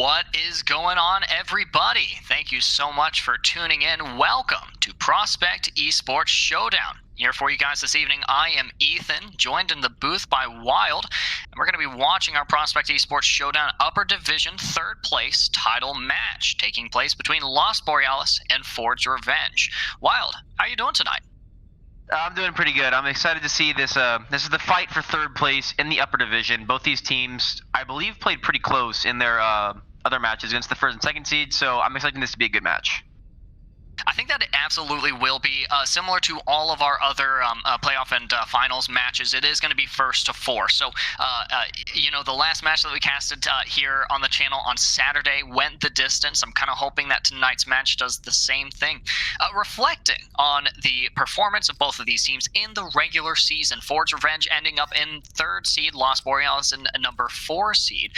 What is going on, everybody? Thank you so much for tuning in. Welcome to Prospect eSports Showdown. Here for you guys this evening, I am Ethan, joined in the booth by Wild, and we're going to be watching our Prospect eSports Showdown Upper Division 3rd place title match taking place between Borealis and Forge Revenge. Wild, how are you doing tonight? I'm doing pretty good. I'm excited to see this. This is the fight for 3rd place in the upper division. Both these teams, I believe, played pretty close in their other matches against the 1st and 2nd seed, so I'm expecting this to be a good match. I think that it absolutely will be similar to all of our other playoff and finals matches. It is going to be 1st to 4. So, the last match that we casted here on the channel on Saturday went the distance. I'm kind of hoping that tonight's match does the same thing. Reflecting on the performance of both of these teams in the regular season, Forge Revenge ending up in 3rd seed, Borealis in number 4 seed.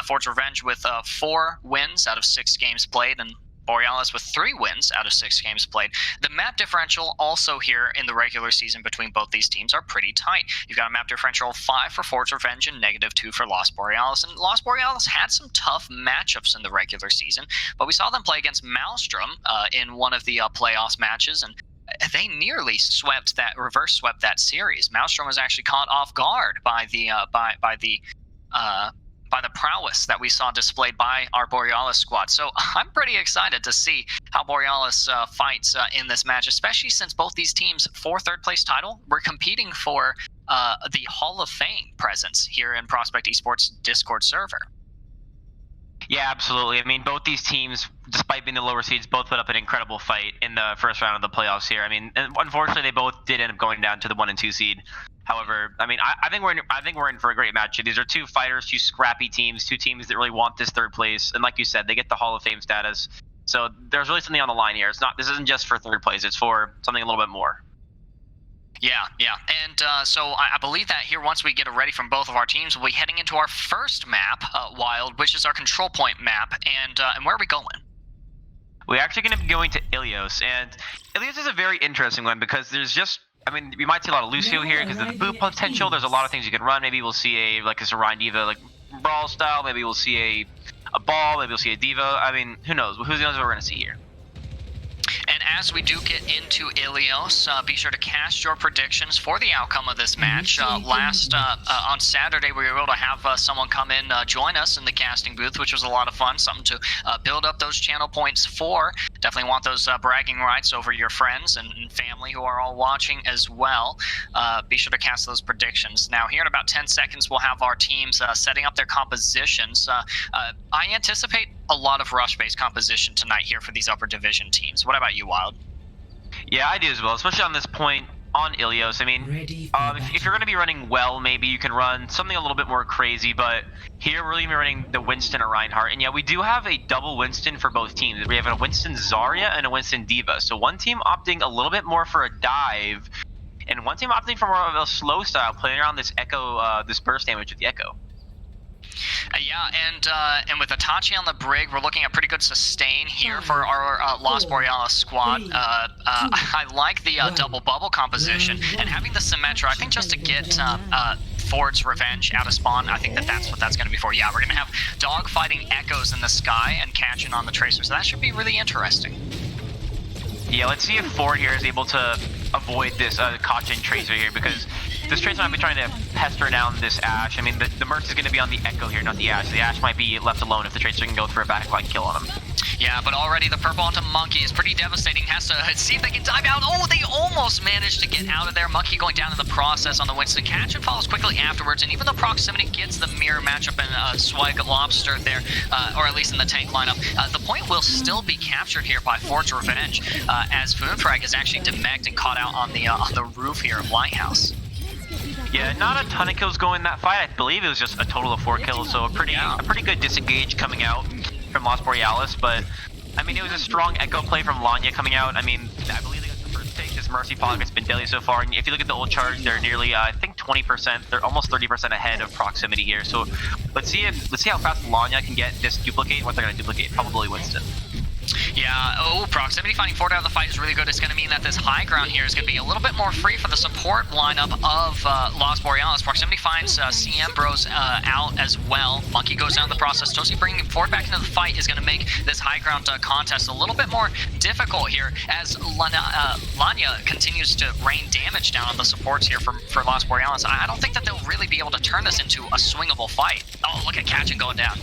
Forge Revenge with 4 wins out of 6 games played, and Borealis with 3 wins out of 6 games played. The map differential also here in the regular season between both these teams are pretty tight. You've got a map differential of 5 for Forge Revenge and -2 for Borealis. And Borealis had some tough matchups in the regular season, but we saw them play against Maelstrom in one of the playoffs matches, and they nearly reverse swept that series. Maelstrom was actually caught off guard by the prowess that we saw displayed by our Borealis squad. So I'm pretty excited to see how Borealis fights in this match, especially since both these teams for 3rd place title were competing for the Hall of Fame presence here in Prospect Esports Discord server. Yeah, absolutely. I mean, both these teams, despite being the lower seeds, both put up an incredible fight in the first round of the playoffs here. I mean, unfortunately, they both did end up going down to the 1 and 2 seed. However, I mean, I think we're in for a great match. These are 2 fighters, 2 scrappy teams, 2 teams that really want this 3rd place. And like you said, they get the Hall of Fame status. So there's really something on the line here. This isn't just for 3rd place. It's for something a little bit more. Yeah. And so I believe that here, once we get it ready from both of our teams, we'll be heading into our first map, Wild, which is our control point map. And where are we going? We're actually going to be going to Ilios. And Ilios is a very interesting one because there's just, I mean, we might see a lot of Lucio here because of the boot potential. There's a lot of things you can run. Maybe we'll see a Orion Diva like brawl style. Maybe we'll see a ball. Maybe we'll see a Diva. I mean, who knows? Who knows what we're going to see here? And as we do get into Ilios, be sure to cast your predictions for the outcome of this match. On Saturday, we were able to have someone come in, join us in the casting booth, which was a lot of fun. Something to build up those channel points for. Definitely want those bragging rights over your friends and family who are all watching as well. Be sure to cast those predictions. Now, here in about 10 seconds, we'll have our teams setting up their compositions. I anticipate a lot of rush-based composition tonight here for these upper division teams. What about you, Wild? Yeah, I do as well, especially on this point on Ilios. I mean, if you're going to be running well, maybe you can run something a little bit more crazy, but here we're going to be running the Winston or Reinhardt. And yeah, we do have a double Winston for both teams. We have a Winston Zarya and a Winston Diva. So one team opting a little bit more for a dive, and one team opting for more of a slow style, playing around this Echo, this burst damage with the Echo. And with Itachi on the brig, we're looking at pretty good sustain here for our Borealis squad. I like the double bubble composition, and having the Symmetra, I think just to get Forge Revenge out of spawn, I think that's what that's going to be for. Yeah, we're going to have dogfighting echoes in the sky and catching on the Tracer, so that should be really interesting. Yeah, let's see if Ford here is able to avoid this Kachin Tracer here, because this Tracer might be trying to pester down this Ashe. I mean, the Merc is going to be on the Echo here, not the Ashe. The Ashe might be left alone if the Tracer can go for a backline kill on him. Yeah, but already the purple onto Monkey is pretty devastating. Has to see if they can dive out. Oh, they almost managed to get out of there. Monkey going down in the process on the Winston. Catch and follows quickly afterwards, and even though proximity gets the mirror matchup in Swag Lobster there, or at least in the tank lineup, the point will still be captured here by Forge Revenge, as Foonfrag is actually demeched and caught out on the roof here of Lighthouse. Yeah, not a ton of kills going in that fight. I believe it was just a total of 4 kills, so a pretty good disengage coming out from Borealis. But I mean, it was a strong Echo play from Lanya coming out. I mean, I believe they got the first take. This Mercy Fog has been deadly so far, and if you look at the ult charge, they're nearly I think 20%. They're almost 30% ahead of proximity here. So let's see how fast Lanya can get this duplicate. What they're going to duplicate? Probably Winston. Yeah, proximity finding Ford out of the fight is really good. It's going to mean that this high ground here is going to be a little bit more free for the support lineup of Lost Borealis. Proximity finds CM Bros out as well. Monkey goes down the process. Toasty bringing Ford back into the fight is going to make this high ground contest a little bit more difficult here as Lanya continues to rain damage down on the supports here for Lost Borealis. I don't think that they'll really be able to turn this into a swingable fight. Oh, look at Catchin going down.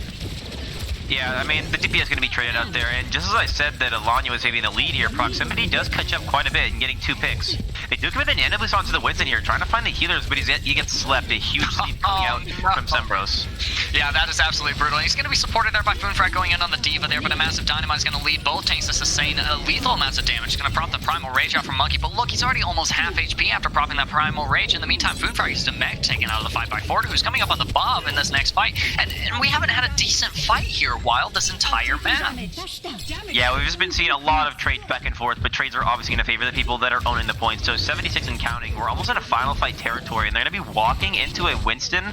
Yeah, I mean, the DPS is going to be traded out there, and just as I said that Alanya was maybe in the lead here, Proximity does catch up quite a bit and getting 2 picks. They do commit the Nano Boost onto the Winston here, trying to find the healers, but he gets slept, a huge lead coming out from Sembros. Yeah, that is absolutely brutal. He's going to be supported there by Foonfrag going in on the Diva there, but a massive Dynamite is going to lead both tanks to sustain lethal amounts of damage. It's going to prop the Primal Rage out from Monkey, but look, he's already almost half HP after propping that Primal Rage. In the meantime, Foonfrag is Mech taken out of the fight by Ford, who's coming up on the Bob in this next fight, and we haven't had a decent fight here, Wild, this entire map. Yeah, we've just been seeing a lot of trades back and forth, but trades are obviously going to favor the people that are owning the points. So 76 and counting, we're almost in a final fight territory, and they're going to be walking into a Winston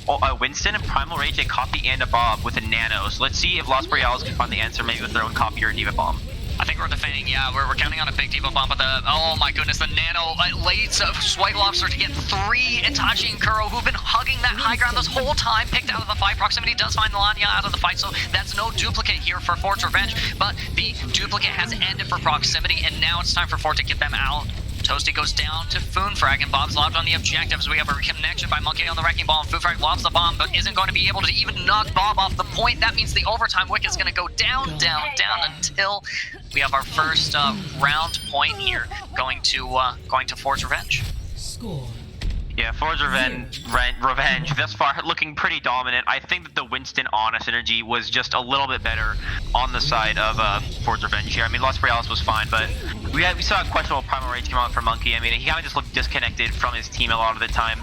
and Primal Rage, a copy, and a Bob with a Nano. So let's see if Lost Borealis can find the answer, maybe with their own copy or a Diva Bomb. I think we're defending, yeah, we're counting on a big Diva Bomb, but oh my goodness, the Nano leads Swag Lobster to get 3 Itachi and Kuro, who've been hugging that high ground this whole time, picked out of the fight. Proximity does find Lanya out of the fight, so that's no duplicate here for Ford's Revenge, but the duplicate has ended for Proximity, and now it's time for Ford to get them out. Toasty goes down to Foonfrag, and Bob's lobbed on the objectives. We have a reconnection by Monkey on the Wrecking Ball, and Foonfrag lobs the bomb, but isn't going to be able to even knock Bob off the point. That means the overtime wick is going to go down until we have our first round point here, going to Ford's Revenge. Score. Yeah, Ford's Revenge thus far looking pretty dominant. I think that the Winston Ana synergy was just a little bit better on the side of Ford's Revenge here. I mean, Lost Borealis was fine, but we saw a questionable Primal Rage come out for Monkey. I mean, he kind of just looked disconnected from his team a lot of the time.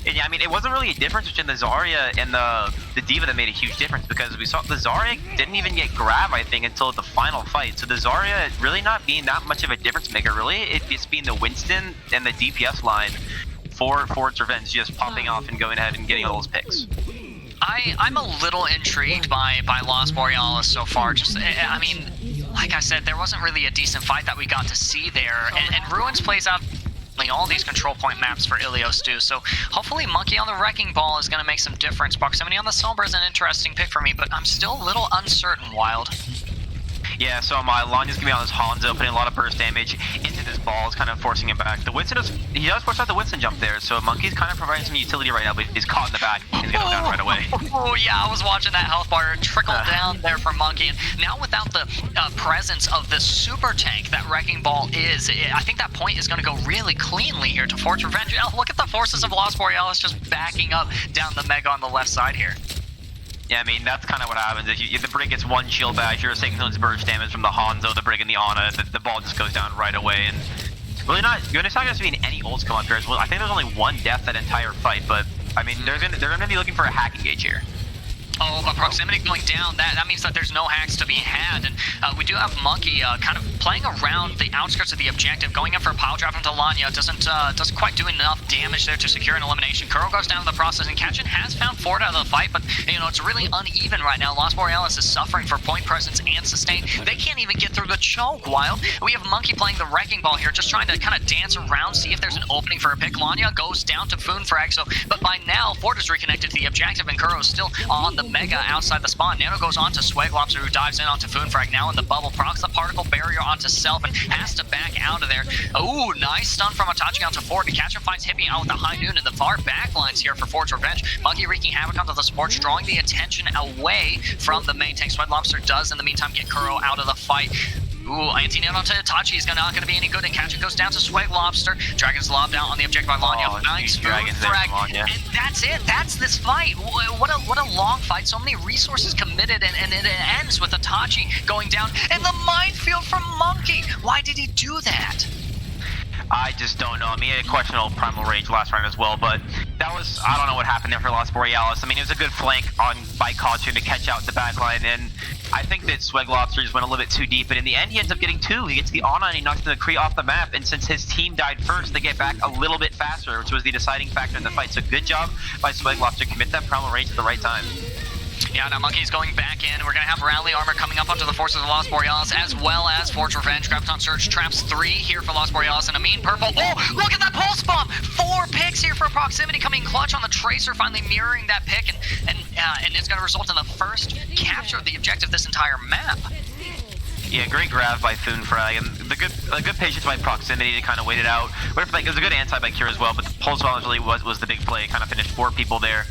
And yeah, I mean, it wasn't really a difference between the Zarya and the Diva that made a huge difference, because we saw the Zarya didn't even get grab, I think, until the final fight. So the Zarya really not being that much of a difference maker, really. It's just being the Winston and the DPS line for Ford's Revenge just popping off and going ahead and getting all those picks. I'm a little intrigued by Lost Borealis so far. Just, I mean, like I said, there wasn't really a decent fight that we got to see there, and Ruins plays out all these control point maps for Ilios too, so hopefully Monkey on the Wrecking Ball is going to make some difference. Proximity on the Sombra is an interesting pick for me, but I'm still a little uncertain, Wild. Yeah, so Lanya's gonna be on this Hanzo, putting a lot of burst damage into this ball, is kind of forcing him back. The Winston he does force out the Winston jump there, so Monkey's kind of providing some utility right now, but he's caught in the back. He's gonna go down right away. Oh yeah, I was watching that health bar trickle down there for Monkey, and now without the presence of the super tank that Wrecking Ball is, I think that point is gonna go really cleanly here to Ford's Revenge. Oh, look at the forces of Lost Borealis just backing up down the Mega on the left side here. Yeah, I mean, that's kind of what happens. If the Brig gets 1 shield bash, you're taking those burst damage from the Hanzo, the Brig, and the Ana, the ball just goes down right away. And really not going to be any ults come up here as well. I think there's only 1 death that entire fight, but I mean, they're gonna be looking for a hacking gauge here. Oh, but Proximity going down, that means that there's no hacks to be had, and we do have Monkey kind of playing around the outskirts of the objective, going in for a pile drop into Lanya, doesn't quite do enough damage there to secure an elimination. Kuro goes down in the process, and Catchin has found Ford out of the fight, but you know, it's really uneven right now. Lost Borealis is suffering for point presence and sustain. They can't even get through the choke, Wild. We have Monkey playing the Wrecking Ball here, just trying to kind of dance around, see if there's an opening for a pick. Lanya goes down to Foonfrag, but by now, Ford is reconnected to the objective, and Kuro is still on the Mega outside the spawn. Nano goes on to Swag Lobster, who dives in onto Foonfrag, now in the bubble, procs the particle barrier onto Self, and has to back out of there. Ooh, nice stun from Itachi onto Ford, and Catcher finds Hippie out with the high noon in the far back lines here for Ford's Revenge. Monkey wreaking havoc onto the sports, drawing the attention away from the main tank. Swag Lobster does, in the meantime, get Kuro out of the fight. Ooh, anti-net onto Itachi is not going to be any good, and Catcher goes down to Swag Lobster. Dragon's lobbed out on the objective by Lanya. Oh, nice Foonfrag, and that's it. That's this fight. What a long fight. So many resources committed, and it ends with Itachi going down, and the minefield from Monkey. Why did he do that? I just don't know. I mean, he had a questionable Primal Rage last round as well, but that was, I don't know what happened there for Lost Borealis. I mean, it was a good flank by Caution to catch out the backline, and I think that Swag Lobster just went a little bit too deep, but in the end, he ends up getting 2. He gets the Ana, and he knocks the Kree off the map, and since his team died first, they get back a little bit faster, which was the deciding factor in the fight. So good job by Swag Lobster to commit that Primal Rage at the right time. Yeah, now Monkey's going back in. We're going to have Rally Armor coming up onto the forces of Lost Borealis, as well as Forge Revenge. Graviton Surge traps 3 here for Lost Borealis, and a mean purple. Oh, look at that pulse bomb! 4 picks here for proximity, coming clutch on the Tracer, finally mirroring that pick, and it's going to result in the first capture of the objective this entire map. Yeah, great grab by Thunfrag, and a good patience by proximity to kind of wait it out. It was a good anti by Cure as well, but the pulse bomb really was the big play. Kind of finished 4 people there.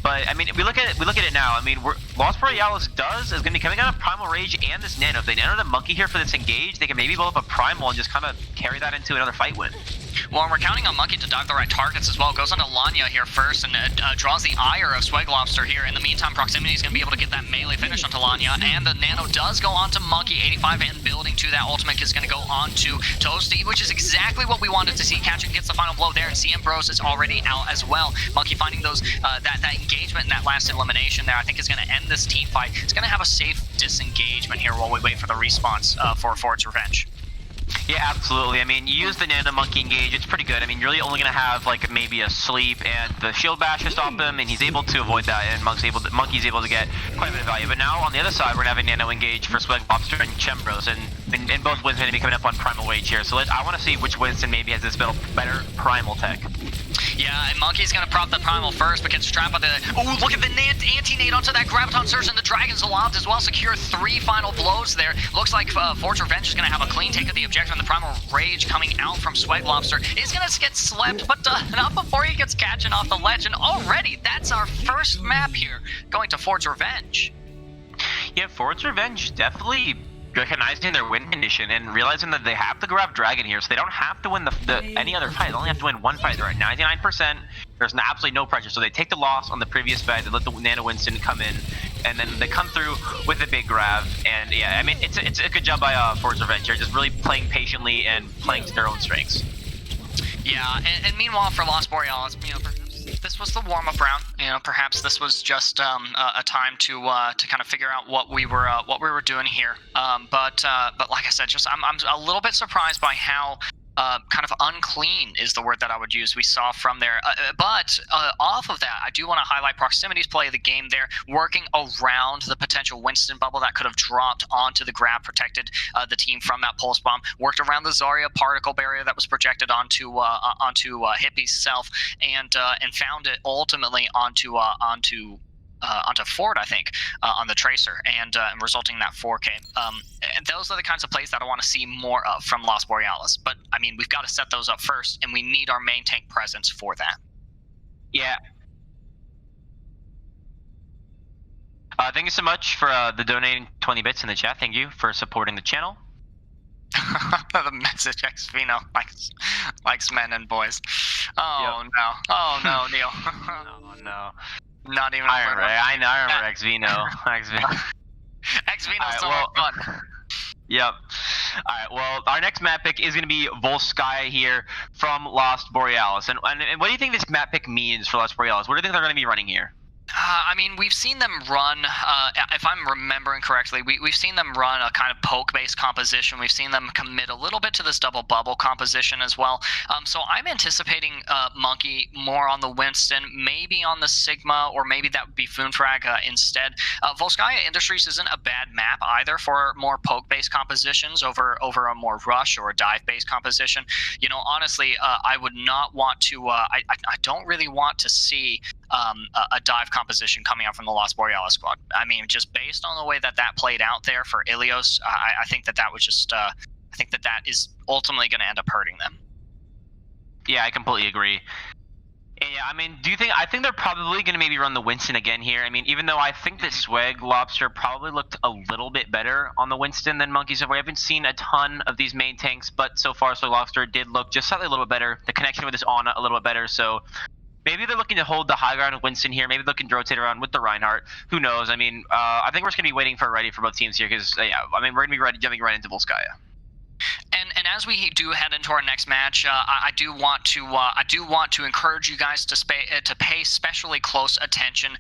But I mean, we look at it now. I mean, Lost Borealis is going to be coming out of Primal Rage and this Nano. If they nano the Monkey here for this engage, they can maybe blow up a Primal and just kind of carry that into another fight win. Well, we're counting on Monkey to dive the right targets as well. Goes onto Lanya here first and draws the ire of Swag Lobster here. In the meantime, Proximity is going to be able to get that melee finish onto Lanya, and the Nano does go onto Monkey. 85 and building to that ultimate is going to go onto Toasty, which is exactly what we wanted to see. Catching gets the final blow there, and CM Bros is already out as well. Monkey finding those that engagement and that last elimination there, I think is going to end this team fight. It's going to have a safe disengagement here while we wait for the response for Forge Revenge. Yeah, absolutely. I mean, you use the Nano Monkey engage, it's pretty good. I mean, you're really only going to have like maybe a sleep and the shield bash to stop him, and he's able to avoid that, and Monkey's able to get quite a bit of value. But now on the other side, we're going to have a Nano engage for Swag Lobster and Chembros, and both wins going to be coming up on Primal Wage here. So I want to see which Winston maybe has this better Primal tech. Yeah, and Monkey's gonna prop the Primal first, but gets trapped by the... Oh, look at the anti-nade onto that Graviton Surge, and the Dragon's Aloft as well. Secure 3 final blows there. Looks like Forge Revenge is gonna have a clean take of the objective, and the Primal Rage coming out from Swag Lobster is gonna get slept, but not before he gets catching off the ledge. And already, that's our first map here, going to Forge Revenge. Yeah, Forge Revenge definitely recognizing their win condition and realizing that they have to grab Dragon here, so they don't have to win any other fight. They only have to win 1 fight. They're at 99%. There's absolutely no pressure, so they take the loss on the previous fight. They let the Nano Winston come in, and then they come through with a big grab. And yeah, I mean, it's a good job by Forge Revenge here, just really playing patiently and playing to their own strengths. Yeah, and meanwhile for Lost Borealis, you know, this was the warm-up round. You know, perhaps this was just a time to kind of figure out what we were doing here. But like I said, just I'm a little bit surprised by how kind of unclean is the word that I would use we saw from there. But off of that, I do want to highlight Proximity's play of the game there, working around the potential Winston bubble that could have dropped onto the grab, protected the team from that pulse bomb, worked around the Zarya particle barrier that was projected onto Hippie's self, and found it ultimately onto Ford, I think, on the Tracer, and resulting in that 4K. And those are the kinds of plays that I want to see more of from Lost Borealis. But, I mean, we've got to set those up first, and we need our main tank presence for that. Yeah. Thank you so much for the donating 20 bits in the chat. Thank you for supporting the channel. The message Xvino likes men and boys. Oh, yep. No. Oh, no, Neil. Oh, no. Not even. I remember Xvino. Xvino's so much fun. Yep. All right. Well, our next map pick is going to be Volskaya here from Lost Borealis. And what do you think this map pick means for Lost Borealis? What do you think they're going to be running here? I mean, we've seen them run, if I'm remembering correctly, we've seen them run a kind of poke-based composition. We've seen them commit a little bit to this double bubble composition as well. So I'm anticipating Monkey more on the Winston, maybe on the Sigma, or maybe that would be Foonfrag instead. Volskaya Industries isn't a bad map either for more poke-based compositions over a more rush or a dive-based composition. You know, honestly, I would not want to, I don't really want to see a dive composition coming out from the Lost Borealis squad. I mean, just based on the way that played out there for Ilios, I think that was just, I think that is ultimately going to end up hurting them. Yeah, I completely agree. Yeah, I mean, I think they're probably going to maybe run the Winston again here. I mean, even though I think that Swag Lobster probably looked a little bit better on the Winston than Monkey so far. I haven't seen a ton of these main tanks, but so far Swag Lobster did look just slightly a little bit better. The connection with his Ana a little bit better, so maybe they're looking to hold the high ground with Winston here. Maybe they can rotate around with the Reinhardt. Who knows? I mean, I think we're just going to be waiting for ready for both teams here because, yeah, I mean, we're going to be jumping right into Volskaya. And as we do head into our next match, I do want to encourage you guys to pay especially close attention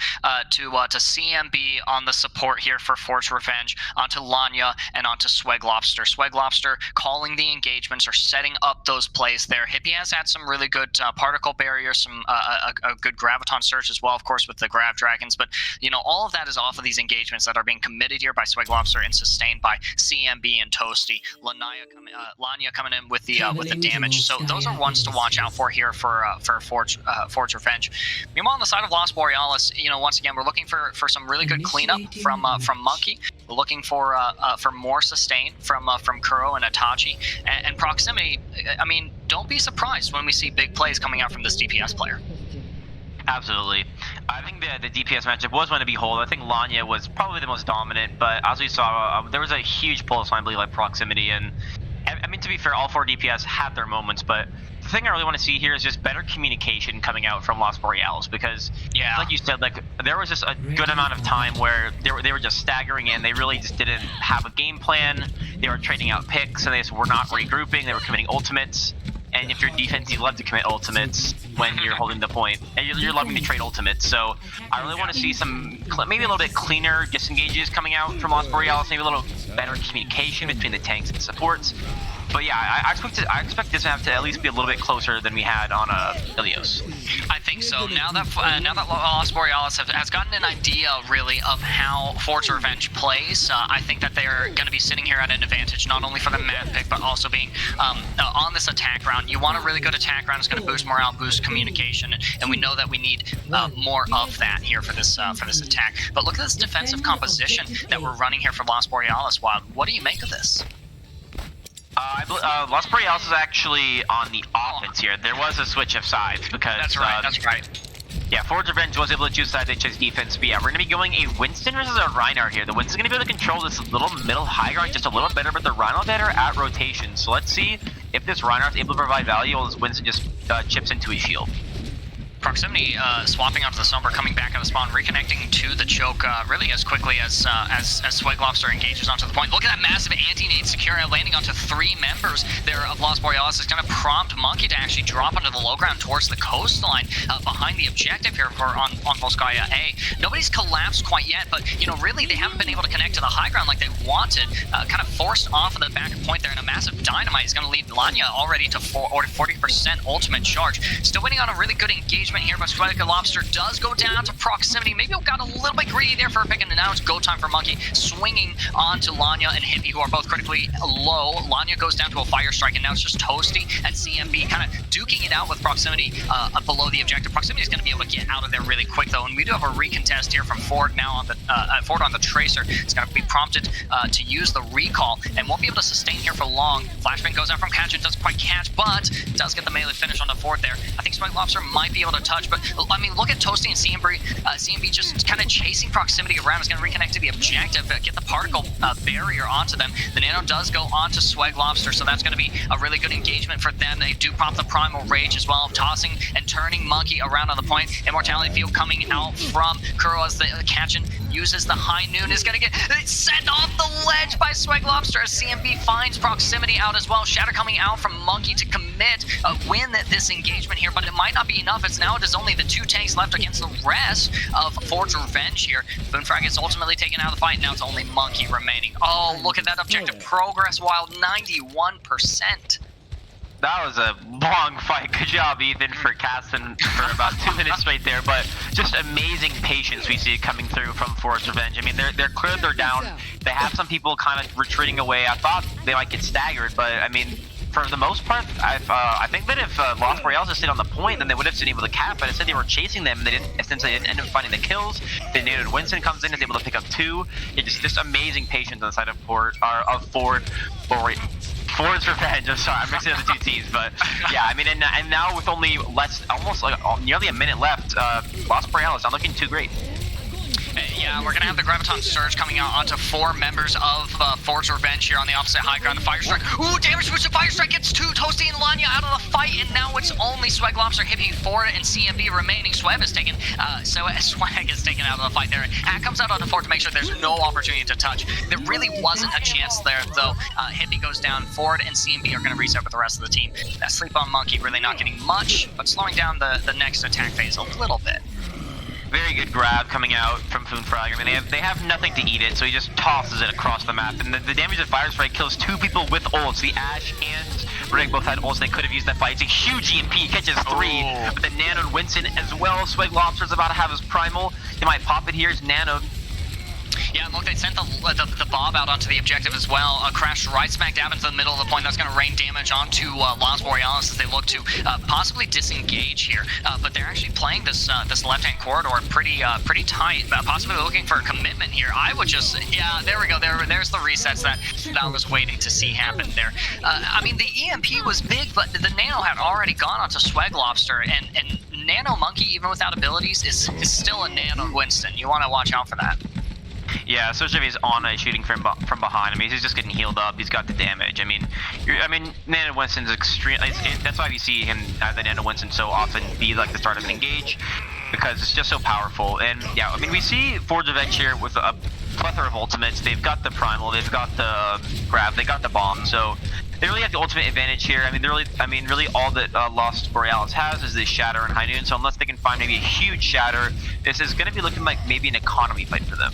to CMB on the support here for Forge Revenge, onto Lanya and onto Sweg Lobster. Sweg Lobster calling the engagements or setting up those plays there. Hippie has had some really good particle barriers, some a good graviton surge as well, of course, with the Grav Dragons. But all of that is off of these engagements that are being committed here by Sweg Lobster and sustained by CMB and Toasty. Lanya coming in with the damage. So those are ones to watch out for here for Forge Revenge. Meanwhile, on the side of Lost Borealis, once again, we're looking for some really good cleanup from Monkey. We're looking for more sustain from Kuro and Itachi, and Proximity. I mean, don't be surprised when we see big plays coming out from this DPS player. Absolutely. I think the DPS matchup was going to be hold. I think Lanya was probably the most dominant, but as we saw, there was a huge pulse line, I believe, like Proximity. And I mean, to be fair, all 4 DPS had their moments, but the thing I really want to see here is just better communication coming out from Lost Borealis, because, like you said, like there was just a good amount of time where they were just staggering in. They really just didn't have a game plan. They were trading out picks, and they just were not regrouping. They were committing ultimates. And if you're defense, you love to commit ultimates when you're holding the point, and you're loving to trade ultimates. So I really want to see maybe a little bit cleaner disengages coming out from Lost Borealis, maybe a little better communication between the tanks and supports. But yeah, I expect this to have to at least be a little bit closer than we had on Ilios. I think so. Now that Lost Borealis has gotten an idea really of how Forge Revenge plays, I think that they're going to be sitting here at an advantage, not only for the map pick, but also being on this attack round. You want a really good attack round. It's going to boost morale, boost communication, and we know that we need more of that here for this attack. But look at this defensive composition that we're running here for Lost Borealis. Wild, what do you make of this? Lost Borealis is actually on the offense here. There was a switch of sides because... That's right. Yeah, Forge Revenge was able to choose sides, they chose defense. But yeah, we're going to be going a Winston versus a Reinhardt here. The Winston's going to be able to control this little middle high ground just a little better, but the Reinhardt better at rotation. So let's see if this Reinhardt's able to provide value while this Winston just chips into his shield. Proximity swapping onto the Sombra, coming back out of spawn, reconnecting to the choke really as quickly as Sweg Lobster engages onto the point. Look at that massive anti-nade secure landing onto 3 members there of Lost Borealis. Is going to prompt Monkey to actually drop onto the low ground towards the coastline behind the objective here on Volskaya A. Nobody's collapsed quite yet, but really they haven't been able to connect to the high ground like they wanted. Kind of forced off of the back point there, and a massive dynamite is going to lead Lanya already to 40% ultimate charge. Still waiting on a really good engagement here, but Sweg Lobster does go down to Proximity. Maybe got a little bit greedy there for a pick, and now it's go time for Monkey, swinging onto Lanya and Hippie, who are both critically low. Lanya goes down to a fire strike, and now it's just Toasty and CMB kind of duking it out with Proximity below the objective. Proximity is going to be able to get out of there really quick, though, and we do have a recontest here from Ford now on the Ford on the Tracer. It's going to be prompted to use the recall, and won't be able to sustain here for long. Flashbang goes out from Catch, it doesn't quite catch, but does get the melee finish on the Ford there. I think Sweg Lobster might be able to touch, but I mean, look at Toasty and CMB. CMB just kind of chasing Proximity around. Is going to reconnect to the objective, get the particle barrier onto them. The Nano does go onto Sweg Lobster, so that's going to be a really good engagement for them. They do prompt the Primal Rage as well, tossing and turning Monkey around on the point. Immortality Field coming out from Kuro as the Kachin uses the High Noon. Is going to get sent off the ledge by Sweg Lobster as CMB finds Proximity out as well. Shatter coming out from Monkey to commit, win this engagement here, but it might not be enough. It is only the 2 tanks left against the rest of Forge Revenge here. Boonfrag is ultimately taken out of the fight. Now it's only Monkey remaining. Oh, look at that objective progress, Wild, 91%. That was a long fight. Good job, Ethan, for casting for about 2 minutes right there. But just amazing patience we see coming through from Forge Revenge. I mean, they're clear, they're down. They have some people kind of retreating away. I thought they might get staggered, but I mean, for the most part, I think that if Lost Borealis had stayed on the point, then they would have been able to cap, but instead they were chasing them, and they didn't end up finding the kills. Then Winston comes in, is able to pick up 2. It's just amazing patience on the side of Forge Revenge. I'm sorry, I'm mixing up the 2 teams, but yeah, I mean, and now with only almost like nearly a minute left, Lost Borealis not looking too great. Yeah, we're gonna have the Graviton Surge coming out onto 4 members of Forge Revenge here on the opposite high ground. The Fire Strike. Ooh, damage boost. The Fire Strike gets 2. Toasty and Lanya out of the fight, and now it's only Swag Lobster, Hippie, Ford, and CMB remaining. Swag is taken. Swag is taken out of the fight there. Hat comes out onto Ford to make sure there's no opportunity to touch. There really wasn't a chance there, though. Hippie goes down. Ford and CMB are gonna reset with the rest of the team. That Sleep on Monkey really not getting much, but slowing down the next attack phase a little bit. Very good grab coming out from Foonfrag. I mean, they have nothing to eat it, so he just tosses it across the map. And the damage of Fire Strike kills 2 people with ults. The Ash and Rick both had ults. They could have used that fight. It's a huge EMP. He catches 3. But the Nano and Winston as well. Swag Lobster's about to have his primal. He might pop it here. It's Nano. Yeah, look, they sent the Bob out onto the objective as well. Crashed right smack dab into the middle of the point. That's going to rain damage onto Lost Borealis as they look to possibly disengage here. But they're actually playing this left-hand corridor pretty tight, possibly looking for a commitment here. I would just, yeah, there we go. There's the resets that I was waiting to see happen there. I mean, the EMP was big, but the Nano had already gone onto Swag Lobster, and Nano Monkey, even without abilities, is still a Nano Winston. You want to watch out for that. Yeah, especially if he's on shooting from behind. I mean, he's just getting healed up. He's got the damage. I mean, Nano Winston's extreme. That's why we see him as the Nano Winston so often be like the start of an engage, because it's just so powerful. And yeah, I mean, we see Forge Revenge here with a plethora of ultimates. They've got the primal. They've got the grab. They got the bomb. So they really have the ultimate advantage here. I mean, really all that Lost Borealis has is this Shatter and High Noon. So unless they can find maybe a huge Shatter, this is going to be looking like maybe an economy fight for them.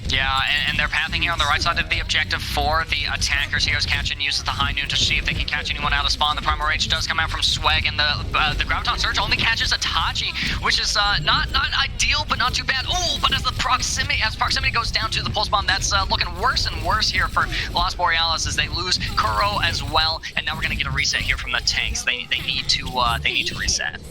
Yeah, and they're pathing here on the right side of the objective for the attackers here as Catchin uses the High Noon to see if they can catch anyone out of spawn. The Primal Rage does come out from Swag, and the Graviton Surge only catches Itachi, which is not ideal, but not too bad. Oh, but as proximity goes down to the Pulse Bomb, that's looking worse and worse here for Lost Borealis as they lose Kuro as well, and now we're gonna get a reset here from the tanks. They need to reset.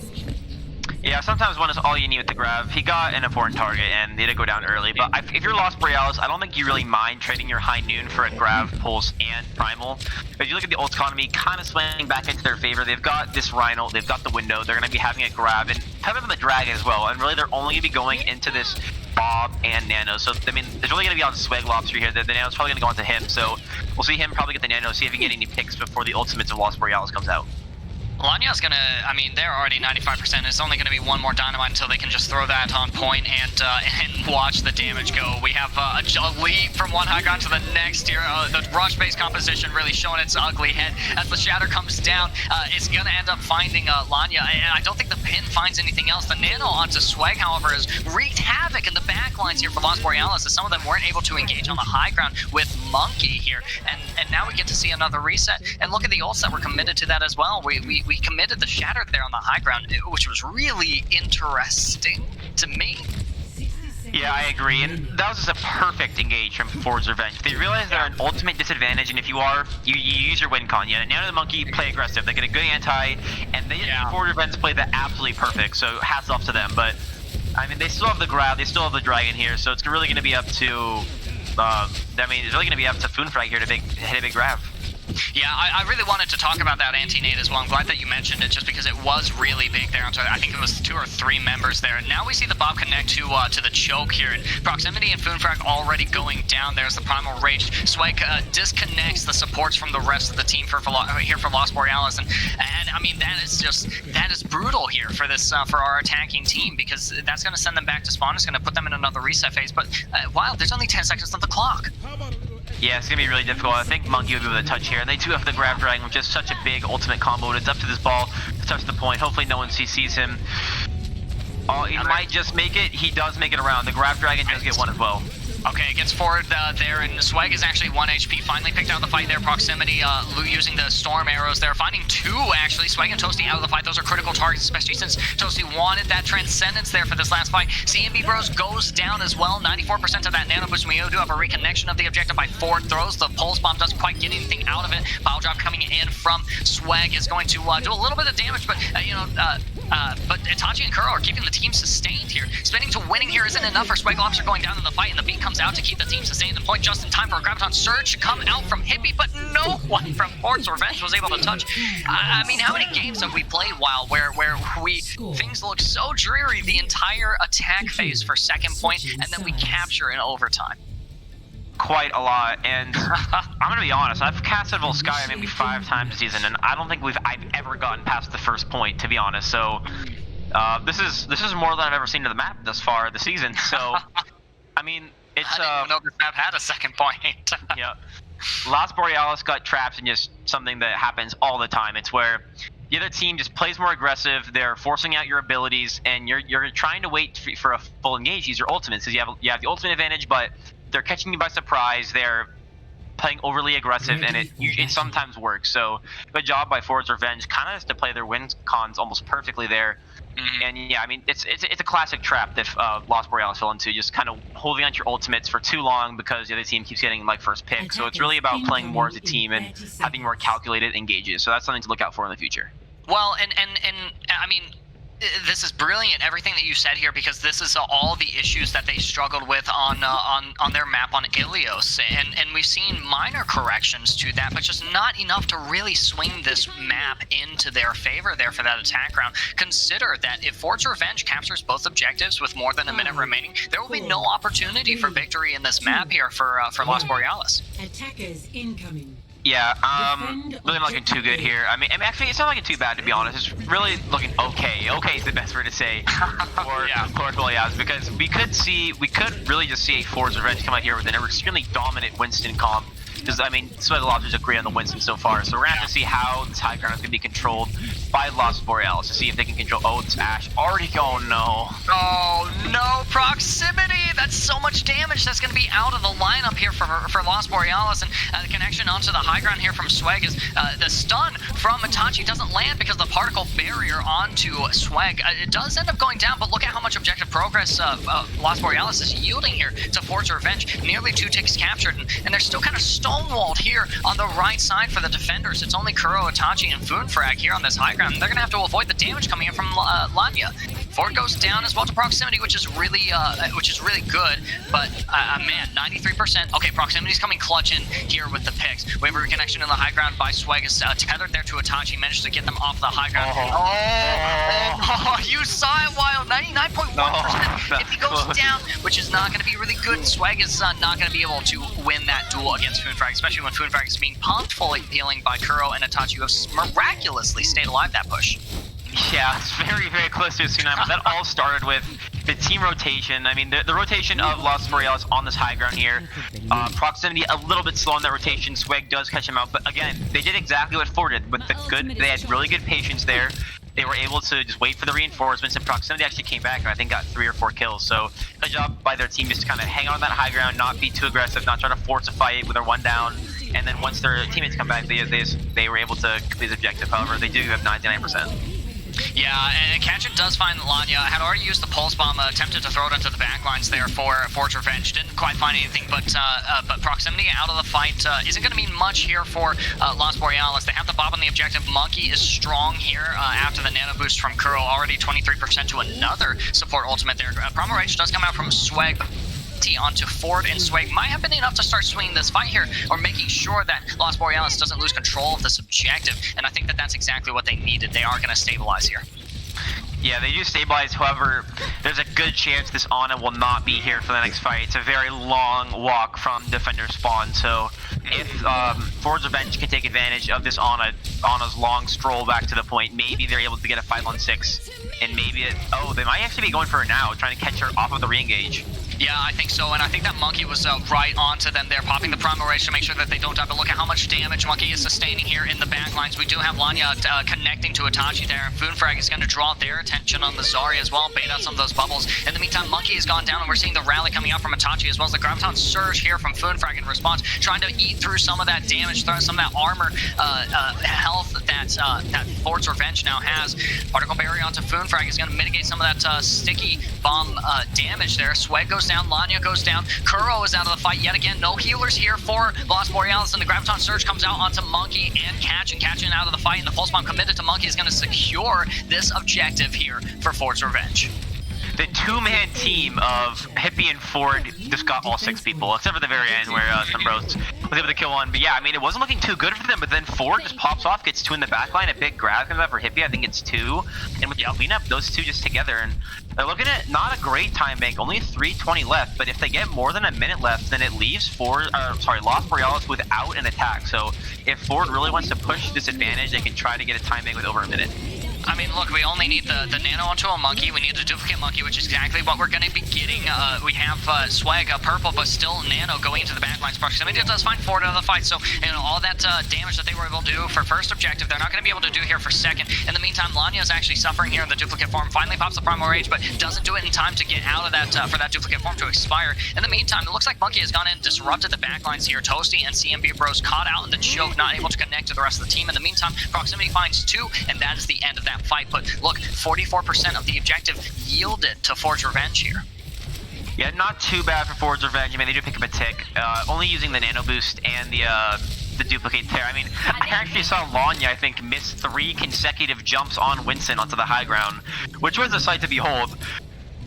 Yeah, sometimes one is all you need with the grab. He got an important target and they did go down early, but if you're Lost Borealis, I don't think you really mind trading your High Noon for a grab, pulse, and primal. If you look at the ult economy, kind of swinging back into their favor. They've got this Rhino, they've got the window, they're going to be having a grab, and kind of the Dragon as well, and really they're only going to be going into this Bob and Nano. So, I mean, it's really going to be on Swag Lobster here. The Nano's probably going to go onto him, so we'll see him probably get the Nano, see if he can get any picks before the ultimates of Lost Borealis comes out. Lanya's gonna, I mean, they're already 95%. It's only gonna be one more dynamite until they can just throw that on point and watch the damage go. We have a leap from one high ground to the next here. The rush-based composition really showing its ugly head. As the Shatter comes down, it's gonna end up finding Lanya, and I don't think the pin finds anything else. The Nano onto Swag, however, has wreaked havoc in the backlines here for Lost Borealis, as some of them weren't able to engage on the high ground with Monkey here, and now we get to see another reset. And look at the ults that were committed to that as well. We committed the Shatter there on the high ground, which was really interesting to me. Yeah, I agree, and that was just a perfect engage from Forge Revenge. They realize they're an ultimate disadvantage, and if you use your win con. Yeah, Nano the Monkey play aggressive. They get a good anti, and Forge Revenge play that absolutely perfect. So hats off to them. But I mean, they still have the grab, they still have the dragon here, so it's really going to be up to. It's really going to be up to Foonfrag here to hit a big grab. Yeah, I really wanted to talk about that anti-nade as well. I'm glad that you mentioned it, just because it was really big there. I think it was 2 or 3 members there. And now we see the Bob connect to the choke here. And Proximity and Foonfrag already going down. There's the Primal Rage. Swag disconnects the supports from the rest of the team here for Lost Borealis. And I mean, that is brutal here for this for our attacking team, because that's going to send them back to spawn. It's going to put them in another reset phase. But wow, there's only 10 seconds on the clock. Yeah, it's going to be really difficult. I think Monkey will be able to touch here. And they do have the Grab Dragon, which is such a big ultimate combo. It's up to this ball to touch the point. Hopefully no one CCs him. Oh, he might just make it. He does make it around. The Grab Dragon does get one as well. Okay, gets forward there, and Swag is actually 1 HP. Finally picked out the fight there. Proximity using the storm arrows there. Finding 2, actually. Swag and Toasty out of the fight. Those are critical targets, especially since Toasty wanted that transcendence there for this last fight. CMB Bros goes down as well. 94% of that nano boost. We do have a reconnection of the objective by Ford. Throws the pulse bomb. Doesn't quite get anything out of it. Bile drop coming in from Swag is going to do a little bit of damage, but But Itachi and Kuro are keeping the team sustained here. Spinning to winning here isn't enough for Swag Lobster going down in the fight, and the beat comes out to keep the team sustained. The point just in time for a Graviton Surge to come out from Hippie, but no one from Fort's Revenge was able to touch. I mean, how many games have we played where things look so dreary the entire attack phase for second point, and then we capture in overtime? Quite a lot, and I'm gonna be honest, I've casted Volskaya maybe 5 times this season, and I don't think I've ever gotten past the first point, to be honest. So this is more than I've ever seen to the map thus far this season. So I mean, it's I didn't even know this map had a second point. yeah, Las Borealis got trapped in just something that happens all the time. It's where the other team just plays more aggressive. They're forcing out your abilities, and you're trying to wait for a full engage. Use your ultimates, because you have the ultimate advantage, but they're catching you by surprise. They're playing overly aggressive, and it sometimes works. So good job by Fort's Revenge, kind of has to play their win cons almost perfectly there. And yeah, I mean, it's a classic trap that Las Borealis fell into, just kind of holding on to your ultimates for too long because the other team keeps getting like first pick. So it's really about playing more as a team and having more calculated engages. So that's something to look out for in the future. Well, and I mean, this is brilliant, everything that you said here, because this is all the issues that they struggled with on their map on Ilios, and we've seen minor corrections to that, but just not enough to really swing this map into their favor there for that attack round. Consider that if Fort's Revenge captures both objectives with more than a minute remaining, there will be no opportunity for victory in this map here for Las Borealis. Attackers incoming. Yeah, really not looking too good here. I mean, actually, it's not looking too bad, to be honest. It's really looking okay. Okay is the best word to say for Borealis, because we could really just see a Fort's Revenge come out here with an extremely dominant Winston comp. Because, I mean, Swag Lobsters agree on the Winston so far, so we're going to have to see how this high ground is going to be controlled by Las Borealis to see if they can control. Oh, it's Ash. Already going, no. Oh, no, proximity! That's so much damage that's going to be out of the lineup here for Las Borealis, and the connection onto the high ground here from Swag is the stun from Itachi doesn't land because the particle barrier onto Swag. It does end up going down, but look at how much objective progress Las Borealis is yielding here to Fort's Revenge. Nearly 2 ticks captured, and they're still kind of stonewalled here on the right side for the defenders. It's only Kuro, Itachi, and Foonfrag here on this high ground, and they're going to have to avoid the damage coming in from Lanya. Fort goes down as well to proximity, which is really good, but man, 93%. Okay, proximity's coming clutch in here with the picks. We have a reconnection in the high ground by Swag, is tethered there to Itachi, managed to get them off the high ground. Oh, you saw it, Wild. 99.1%. If he goes down, which is not going to be really good, Swag is not going to be able to win that duel against Foonfrag, especially when Foonfrag is being pumped full healing by Kuro and Itachi, who have miraculously stayed alive that push. Yeah, it's very, very close to a tsunami. That all started with the team rotation. I mean, the rotation of Las Borealis on this high ground here. Proximity a little bit slow in that rotation. Swag does catch him out, but again, they did exactly what Fort did. With they had really good patience there. They were able to just wait for the reinforcements, and Proximity actually came back and I think got 3 or 4 kills. So good job by their team just to kind of hang on that high ground, not be too aggressive, not try to force a fight with their one down. And then once their teammates come back, they were able to complete the objective. However, they do have 99%. Yeah, and Katchin does find Lanya. Had already used the pulse bomb, attempted to throw it into the backlines there for Fort's Revenge. Didn't quite find anything, but proximity out of the fight isn't going to mean much here for Las Borealis. They have the bob on the objective. Monkey is strong here after the nano boost from Kuro, already 23% to another support ultimate there. Promo Rage does come out from Swag onto Ford, and Swag might have been enough to start swinging this fight here, or making sure that Las Borealis doesn't lose control of this objective, and I think that that's exactly what they needed. They are going to stabilize here. Yeah, they do stabilize. However, there's a good chance this Ana will not be here for the next fight. It's a very long walk from defender spawn, so if Fort's Revenge can take advantage of this Ana's long stroll back to the point, maybe they're able to get a 5-on-6, and maybe they might actually be going for it now, trying to catch her off of the re-engage. Yeah, I think so, and I think that Monkey was right onto them there, popping the Primal Rage to make sure that they don't die, but look at how much damage Monkey is sustaining here in the backlines. We do have Lanya connecting to Itachi there, and Foonfrag is going to draw their attention on the Zarya as well, bait out some of those bubbles. In the meantime, Monkey has gone down, and we're seeing the rally coming out from Itachi, as well as the Graviton Surge here from Foonfrag in response, trying to eat through some of that damage, some of that armor health that Fort's Revenge now has. Particle Barrier onto Foonfrag is going to mitigate some of that sticky bomb damage there. Swag goes down, Lanya goes down, Kuro is out of the fight yet again. No healers here for Lost Borealis, and the Graviton Surge comes out onto Monkey and Catchin out of the fight, and the Pulse Bomb committed to Monkey is going to secure this objective here for Ford's Revenge. The two-man team of Hippie and Ford just got all 6 people, except for the very end where Sunbros was able to kill one. But yeah, I mean, it wasn't looking too good for them, but then Ford just pops off, gets 2 in the backline, a big grab comes out for Hippie, I think it's 2. And with the cleanup, those 2 just together, and they're looking at not a great time bank, only 3:20 left, but if they get more than a minute left, then it leaves Lost Borealis without an attack. So if Ford really wants to push this advantage, they can try to get a time bank with over a minute. I mean, look, we only need the nano onto a monkey. We need a duplicate monkey, which is exactly what we're going to be getting. We have Swag purple, but still nano going into the backlines proximity. It does find Ford out of the fight, so you know all that damage that they were able to do for first objective, they're not going to be able to do here for second. In the meantime, Lanya is actually suffering here in the duplicate form. Finally pops the Primal Rage, but doesn't do it in time to get out of that for that duplicate form to expire. In the meantime, it looks like Monkey has gone in and disrupted the backlines here. Toasty and CMB Bros caught out in the choke, not able to connect to the rest of the team. In the meantime, proximity finds 2, and that is the end of that fight. But look, 44% of the objective yielded to Ford's Revenge here. Yeah, not too bad for Ford's Revenge. I mean, they do pick up a tick, only using the nano boost and the duplicate tear. I mean, I actually saw Lanya, I think, miss 3 consecutive jumps on Winston onto the high ground, which was a sight to behold.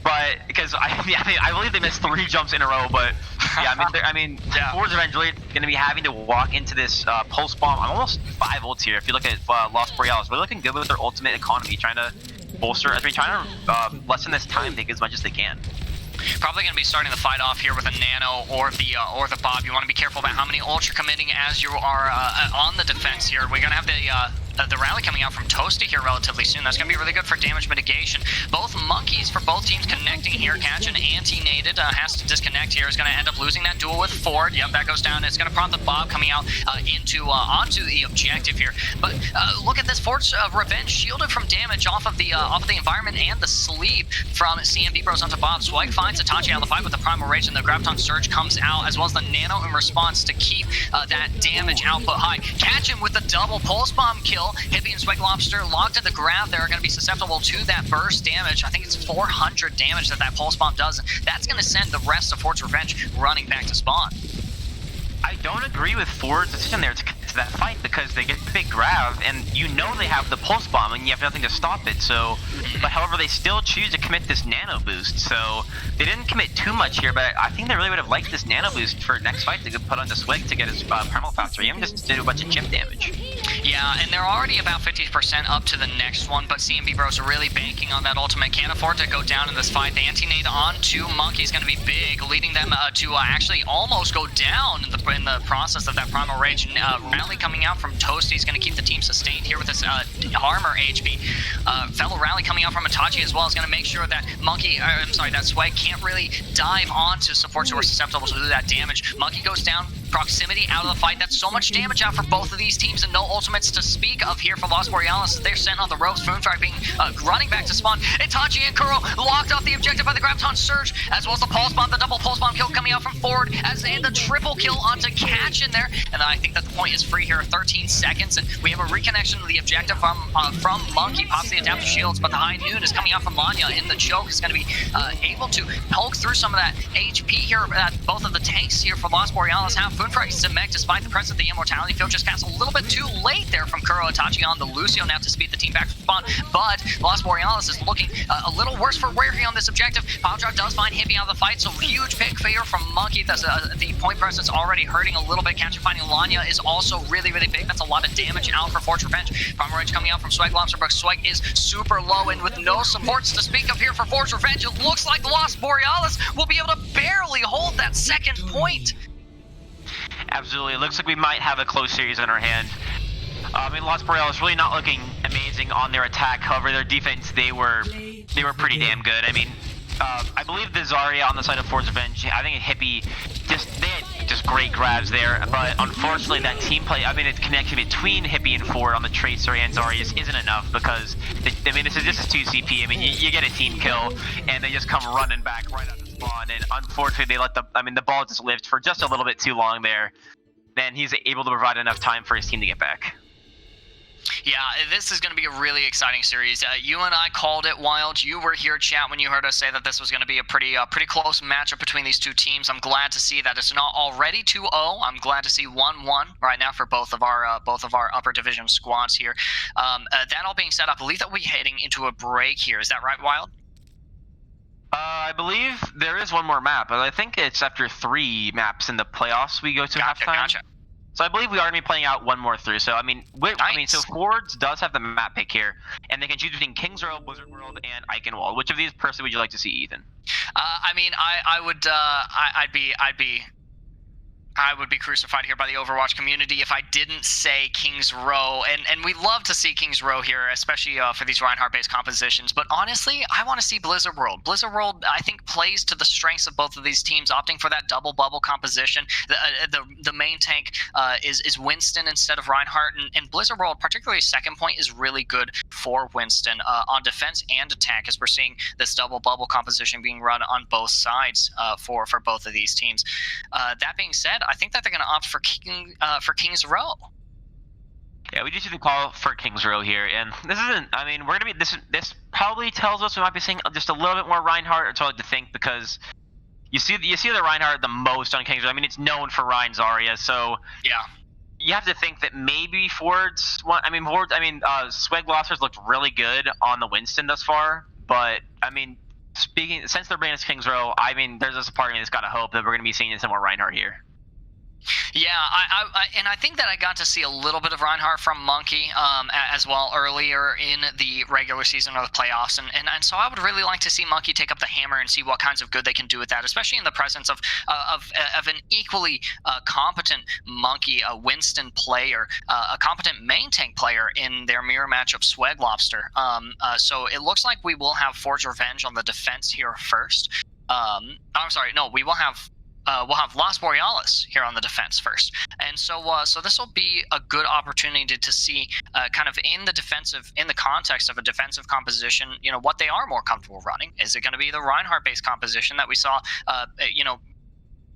But because I believe they missed 3 jumps in a row, but yeah, Ford's Revenge really going to be having to walk into this pulse bomb. I'm almost 5 ults here. If you look at Lost Borealis, they're looking good with their ultimate economy, trying to bolster, trying to lessen this time take as much as they can. Probably going to be starting the fight off here with a nano or the Bob. You want to be careful about how many ults you're committing as you are on the defense here. We're going to have the rally coming out from Toasty here relatively soon. That's going to be really good for damage mitigation. Both monkeys for both teams connecting here. Catchin anti-nated has to disconnect here. Is going to end up losing that duel with Ford. Yep, that goes down. It's going to prompt the Bob coming out onto the objective here. But look at this. Ford's Revenge shielded from damage off of the environment and the sleep from CMB Bros onto Bob. Swag finds Itachi out of the fight with the Primal Rage, and the Graviton Surge comes out, as well as the Nano in response to keep that damage output high. Catchin with the double Pulse Bomb kill. Hippie and Swag Lobster locked in the grab. They're going to be susceptible to that burst damage. I think it's 400 damage that Pulse Bomb does. That's going to send the rest of Ford's Revenge running back to spawn. I don't agree with Ford's decision there to commit to that fight because they get the big grab and you know they have the Pulse Bomb and you have nothing to stop it. So, but however, they still choose to commit this nano boost. So they didn't commit too much here, but I think they really would have liked this nano boost for next fight to put on the Swag to get his primal faster. Even just did a bunch of chip damage. Yeah, and they're already about 50% up to the next one, but CMB Bros are really banking on that ultimate. Can't afford to go down in this fight. The anti-nade onto Monkey is going to be big, leading them to actually almost go down in the process of that Primal Rage. Rally coming out from Toasty is going to keep the team sustained here with this armor HP. Fellow rally coming out from Itachi as well is going to make sure that that Swag can't really dive onto supports who are susceptible to that damage. Monkey goes down. Proximity out of the fight. That's so much damage out for both of these teams, and no ultimates to speak of here for Lost Borealis. They're sent on the ropes. Moonfrag being running back to spawn. Itachi and Kuro locked off the objective by the Graviton Surge, as well as the Pulse Bomb, the double Pulse Bomb kill coming out from Ford, and the triple kill onto Catch in there. And I think that the point is free here, 13 seconds, and we have a reconnection to the objective from Monkey. Pops the adaptive shields, but the High Noon is coming out from Lanya in the choke. Is going to be able to poke through some of that HP here that both of the tanks here for Lost Borealis have. Moonfrag is Meg, despite the presence of the Immortality Field, just cast a little bit too late there from Kuro Itachi on the Lucio now to speed the team back to spawn. But Lost Borealis is looking a little worse for wear here on this objective. Power Drop does find Hippie out of the fight, so huge pick here from Monkey. That's the point presence already hurting a little bit. Catcher finding Lanya is also really, really big. That's a lot of damage out for Ford's Revenge. Primal Range coming out from Swag Lobsterbrook. Swag is super low, and with no supports to speak of here for Ford's Revenge, it looks like Lost Borealis will be able to barely hold that second point. Absolutely. It looks like we might have a close series in our hand. I mean, Lost Borealis really not looking amazing on their attack. However, their defense, they were pretty damn good. I mean, I believe the Zarya on the side of Ford's Revenge, I think Hippie, they had just great grabs there, but unfortunately that team play, I mean, it's connection between Hippie and Ford on the Tracer and Zarya isn't enough because, this is 2 CP. I mean, you get a team kill, and they just come running back right out of spawn, and unfortunately they let the ball just lived for just a little bit too long there. Then he's able to provide enough time for his team to get back. Yeah, this is going to be a really exciting series. You and I called it, Wild. You were here, chat, when you heard us say that this was going to be a pretty close matchup between these two teams. I'm glad to see that it's not already 2-0. I'm glad to see 1-1 right now for both of our upper division squads here. That all being said, I believe that we're heading into a break here. Is that right, Wild? I believe there is one more map, but I think it's after 3 maps in the playoffs we go to halftime. Gotcha. So I believe we are going to be playing out one more through. So I mean, so Fords does have the map pick here, and they can choose between Kings Row, Blizzard World, and Eichenwald. Which of these personally would you like to see, Ethan? I mean, I would I would be crucified here by the Overwatch community if I didn't say Kings Row, and we love to see Kings Row here, especially for these Reinhardt-based compositions. But honestly, I want to see Blizzard World. Blizzard World, I think, plays to the strengths of both of these teams, opting for that double bubble composition. The main tank is Winston instead of Reinhardt, and Blizzard World, particularly second point, is really good for Winston on defense and attack, as we're seeing this double bubble composition being run on both sides for both of these teams. That being said, I think that they're going to opt for Kings Row. Yeah, we just need to call for Kings Row here, and this isn't. I mean, we're gonna be this probably tells us we might be seeing just a little bit more Reinhardt. It's hard to think because you see the Reinhardt the most on Kings Row. I mean, it's known for Rein Zarya, so yeah. You have to think that maybe Sweglossers looked really good on the Winston thus far, but I mean, since they're bringing us Kings Row, I mean, there's this part of me that's got to hope that we're going to be seeing some more Reinhardt here. Yeah, I think that I got to see a little bit of Reinhardt from Monkey as well earlier in the regular season of the playoffs, and so I would really like to see Monkey take up the hammer and see what kinds of good they can do with that, especially in the presence of an equally competent Monkey, a Winston player, a competent main tank player in their mirror match of Sweg Lobster. So it looks like we will have Forge Revenge on the defense here first. I'm sorry, no, we will have. We'll have Las Borealis here on the defense first, and so this will be a good opportunity to see kind of in the context of a defensive composition, what they are more comfortable running. Is it going to be the Reinhardt-based composition that we saw,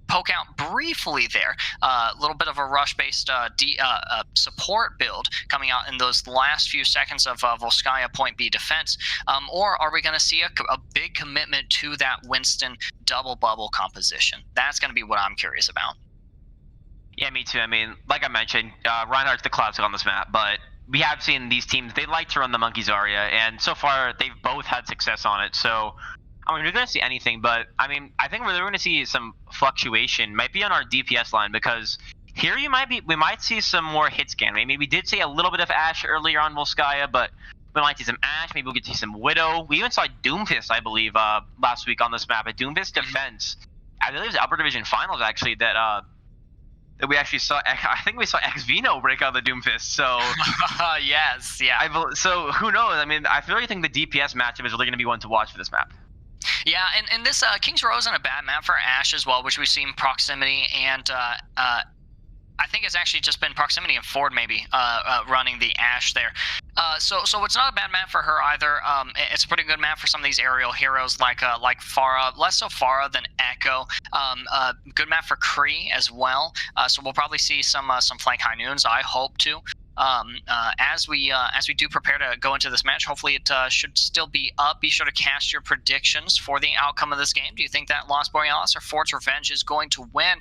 poke out briefly there, a little bit of a rush-based support build coming out in those last few seconds of Volskaya Point B defense, or are we going to see a big commitment to that Winston double bubble composition? That's going to be what I'm curious about. Yeah, me too. I mean, like I mentioned, Reinhardt's the classic on this map, but we have seen these teams, they like to run the Monkey Zarya, and so far they've both had success on it, so I mean, we're going to see anything, but I mean, I think we're going to see some fluctuation, might be on our DPS line, because here we might see some more hit scan. I mean, we did see a little bit of Ashe earlier on Volskaya, but we might see some Ashe, maybe we'll get to see some Widow. We even saw Doomfist, I believe, last week on this map. A Doomfist defense, I believe it was the upper division finals, actually, that we actually saw. I think we saw Xvino break out the Doomfist, so yes, yeah. So who knows? I mean, I really think the DPS matchup is really going to be one to watch for this map. Yeah, and this Kings Row isn't a bad map for Ashe as well, which we've seen Proximity and I think it's actually just been Proximity and Ford maybe running the Ashe there. So it's not a bad map for her either. It's a pretty good map for some of these aerial heroes like Pharah, less so Pharah than Echo. Good map for Kree as well. So we'll probably see some flank high noons, I hope to. As we do prepare to go into this match, hopefully it should still be up. Be sure to cast your predictions for the outcome of this game. Do you think that Las Borealis or Forge Revenge is going to win?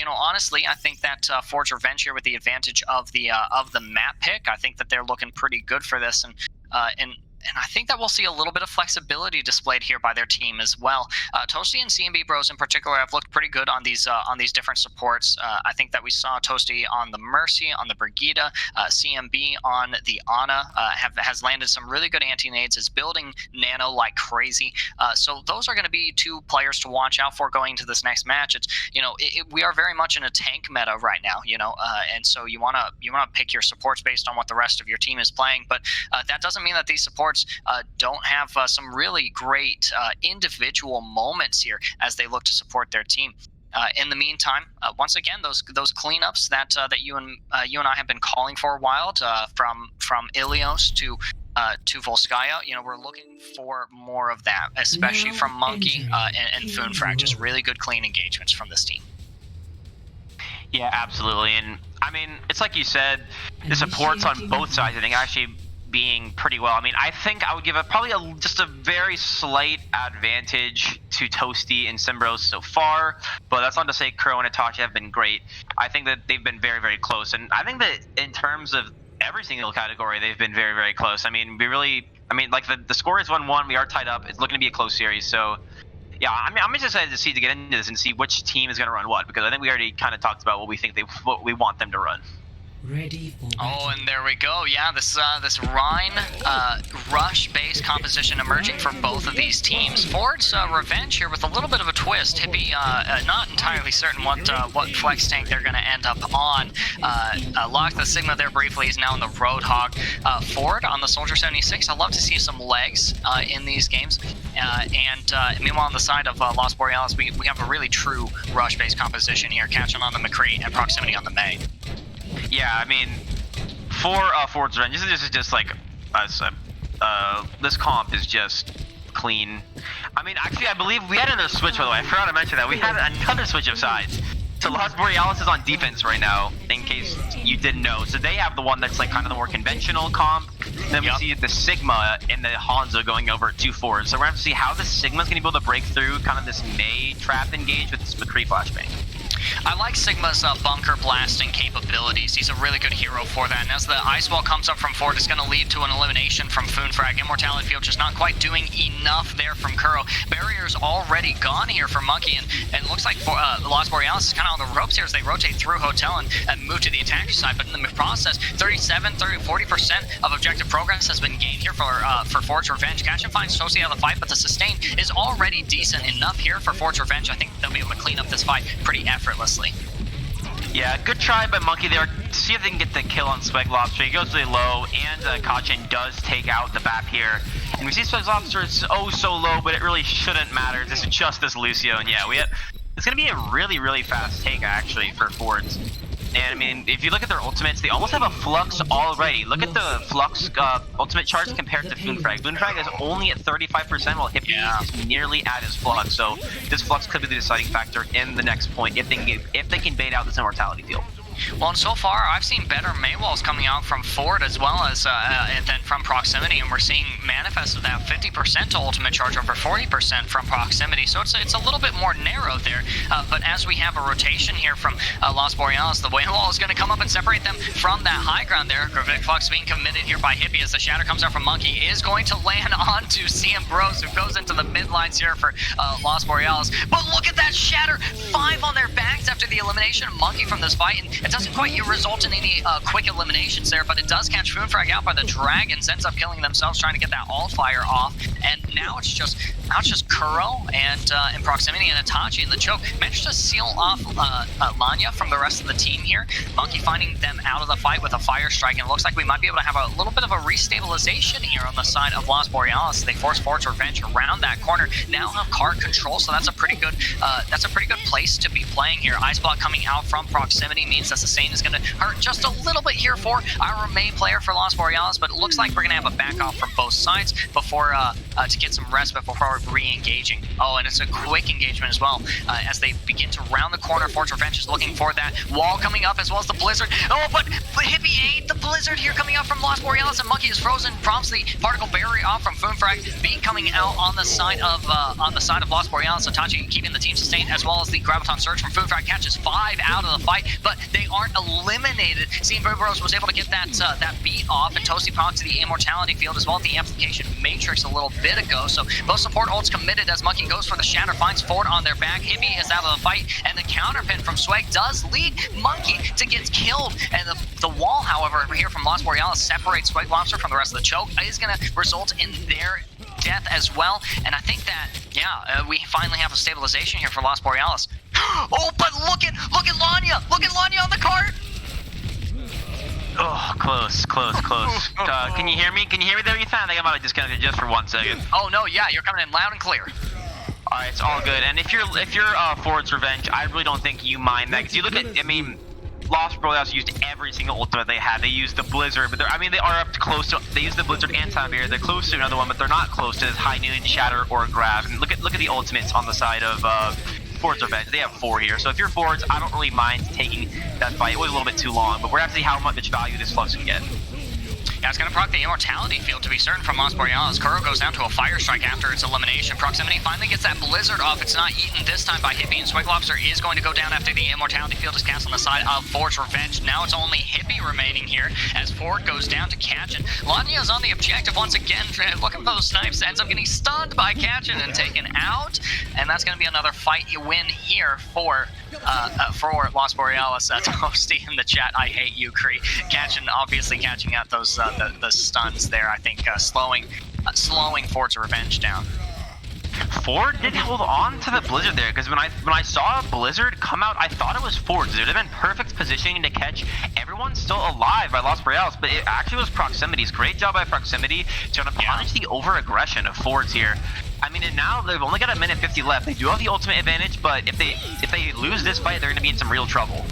Honestly, I think that Forge Revenge here with the advantage of the map pick. I think that they're looking pretty good for this, and I think that we'll see a little bit of flexibility displayed here by their team as well. Toasty and CMB Bros in particular have looked pretty good on these different supports. I think that we saw Toasty on the Mercy, on the Brigida, CMB on the Ana has landed some really good anti-nades, is building Nano like crazy. So those are going to be two players to watch out for going into this next match. It's we are very much in a tank meta right now, and so you want to pick your supports based on what the rest of your team is playing. But that doesn't mean that these supports don't have some really great individual moments here as they look to support their team. In the meantime, once again, those cleanups that you and I have been calling for a while, from Ilios to Volskaya, we're looking for more of that, especially from Monkey and Foonfrag. Just really good clean engagements from this team. Yeah, absolutely, and I mean, it's like you said, the supports on both sides, I think, actually being pretty well. I mean, I think I would give it probably just a very slight advantage to Toasty and Simbros so far, but that's not to say Kuro and Itachi have been great. I think that they've been very, very close, and I think that in terms of every single category, they've been very, very close. I mean, like the score is 1-1. We are tied up. It's looking to be a close series, so yeah, I mean, I'm just excited to get into this and see which team is going to run what, because I think we already kind of talked about what we want them to run. Ready for Oh, and there we go. Yeah, this Rhine rush-based composition emerging for both of these teams. Ford's Revenge here with a little bit of a twist. Hippie not entirely certain what flex tank they're going to end up on. Locked the Sigma there briefly. He's now in the Roadhog. Ford on the Soldier 76. I'd love to see some legs in these games. Meanwhile, on the side of Lost Borealis, we have a really true rush-based composition here, catching on the McCree and proximity on the May. Yeah, I mean, for Ford's Revenge, this is just like this comp is just clean. I mean, actually, I believe we had another switch, by the way. I forgot to mention that. We had another switch of sides. So Lost Borealis is on defense right now, in case you didn't know. So they have the one that's like kind of the more conventional comp. Then we see the Sigma and the Hanzo going over at 2-4. So we're going to have to see how the Sigma's going to be able to break through kind of this May trap engage with this McCree flashbang. I like Sigma's bunker blasting capabilities. He's a really good hero for that. And as the Ice Wall comes up from Ford, it's going to lead to an elimination from Foonfrag. Immortality Field just not quite doing enough there from Kuro. Barrier's already gone here for Monkey, and it looks like Lost Borealis is kind of on the ropes here as they rotate through Hotel and move to the attack side. But in the process, 40% of objective progress has been gained here for Ford's Revenge. Catch and finds Toasty out of the fight, but the sustain is already decent enough here for Ford's Revenge. I think they'll be able to clean up this fight pretty effortlessly. Yeah, good try by Monkey there. See if they can get the kill on Swag Lobster. He goes really low, and Kachin does take out the BAP here. And we see Swag Lobster is oh so low, but it really shouldn't matter. This is just this Lucio, and yeah, it's going to be a really, really fast take, actually, for Fords. And, I mean, if you look at their ultimates, they almost have a Flux already. Look at the Flux ultimate charts compared to Foonfrag. Foonfrag is only at 35%, while Hippie is nearly at his Flux. So this Flux could be the deciding factor in the next point if they can bait out this Immortality Field. Well, and so far, I've seen better Maywalls coming out from Ford as well as than from Proximity, and we're seeing manifest of that 50% to ultimate charge over 40% from Proximity, so it's a little bit more narrow there, but as we have a rotation here from Lost Borealis, the Maywall is going to come up and separate them from that high ground there. Gravitic Flux being committed here by Hippie as the Shatter comes out from Monkey, is going to land onto CM Bros, who goes into the mid lines here for Lost Borealis, but look at that Shatter, 5 on their backs after the elimination of Monkey from this fight, and it doesn't quite result in any quick eliminations there, but it does catch Foonfrag out by the Dragons, ends up killing themselves trying to get that alt fire off, and now it's just Kuro and in Proximity and Itachi in the choke. Managed to seal off Lanya from the rest of the team here. Monkey finding them out of the fight with a fire strike, and it looks like we might be able to have a little bit of a restabilization here on the side of Lost Borealis. They force Ford's Revenge around that corner, now have card control, so that's a pretty good place to be playing here. Ice Block coming out from Proximity means that sustain is going to hurt just a little bit here for our main player for Lost Borealis, but it looks like we're going to have a back off from both sides before to get some respite before re-engaging. Oh, and it's a quick engagement as well as they begin to round the corner. Forge Revenge is looking for that wall coming up as well as the Blizzard. Oh, but Hippie ate the Blizzard here coming up from Lost Borealis, and Monkey is frozen. Prompts the particle barrier off from Foonfrag. Beat coming out on the side of Lost Borealis. Itachi keeping the team sustained, as well as the Graviton Surge from Foonfrag catches 5 out of the fight, but they aren't eliminated. Seeing Bros was able to get that beat off, and Toasty procs to the Immortality Field as well as the Amplification Matrix a little bit ago. So both support ults committed as Monkey goes for the Shatter, finds Ford on their back. Hippie is out of the fight, and the counterpin from Swag does lead Monkey to get killed. And the wall, however, over here from Lost Borealis separates Swag Lobster from the rest of the choke. Is going to result in their death as well. And I think that, we finally have a stabilization here for Lost Borealis. Oh, but look at Lanya! Look at Lanya on the cart! Oh, close. Can you hear me? Can you hear me there, Ethan? I think I might have disconnected just for 1 second. Oh no, yeah, you're coming in loud and clear. All right, it's all good. And if you're Ford's Revenge, I really don't think you mind that, because you look at, I mean, Lost Borealis used every single ultimate they had. They used the Blizzard, but they are up to close to. They use the Blizzard and Time-Barrier. They're close to another one, but they're not close to this High Noon, Shatter, or Grav. And look at the ultimates on the side of Fords Revenge, they have 4 here. So if you're Fords, I don't really mind taking that fight. It was a little bit too long, but we're going to see how much value this Flux can get. Yeah, it's going to proc the Immortality Field to be certain from Las Borealis. Kuro goes down to a Fire Strike after its elimination. Proximity finally gets that Blizzard off. It's not eaten this time by Hippie, and Swig Lobster is going to go down after the Immortality Field is cast on the side of Ford's Revenge. Now it's only Hippie remaining here as Ford goes down to Kachin. Lania's on the objective once again, looking for those snipes. Ends up getting stunned by Kachin and taken out, and that's going to be another fight you win here for Las Borealis. Toasty in the chat, I hate you, Kree. Kachin obviously catching out those the stuns there, I think, slowing Ford's Revenge down. Ford did hold on to the Blizzard there, because when I saw Blizzard come out, I thought it was Ford. It would have been perfect positioning to catch everyone still alive by Las Borealis, but it actually was Proximity's. Great job by Proximity to punish the over-aggression of Fords here. I mean, and now they've only got a minute 50 left. They do have the ultimate advantage, but if they lose this fight, they're going to be in some real trouble.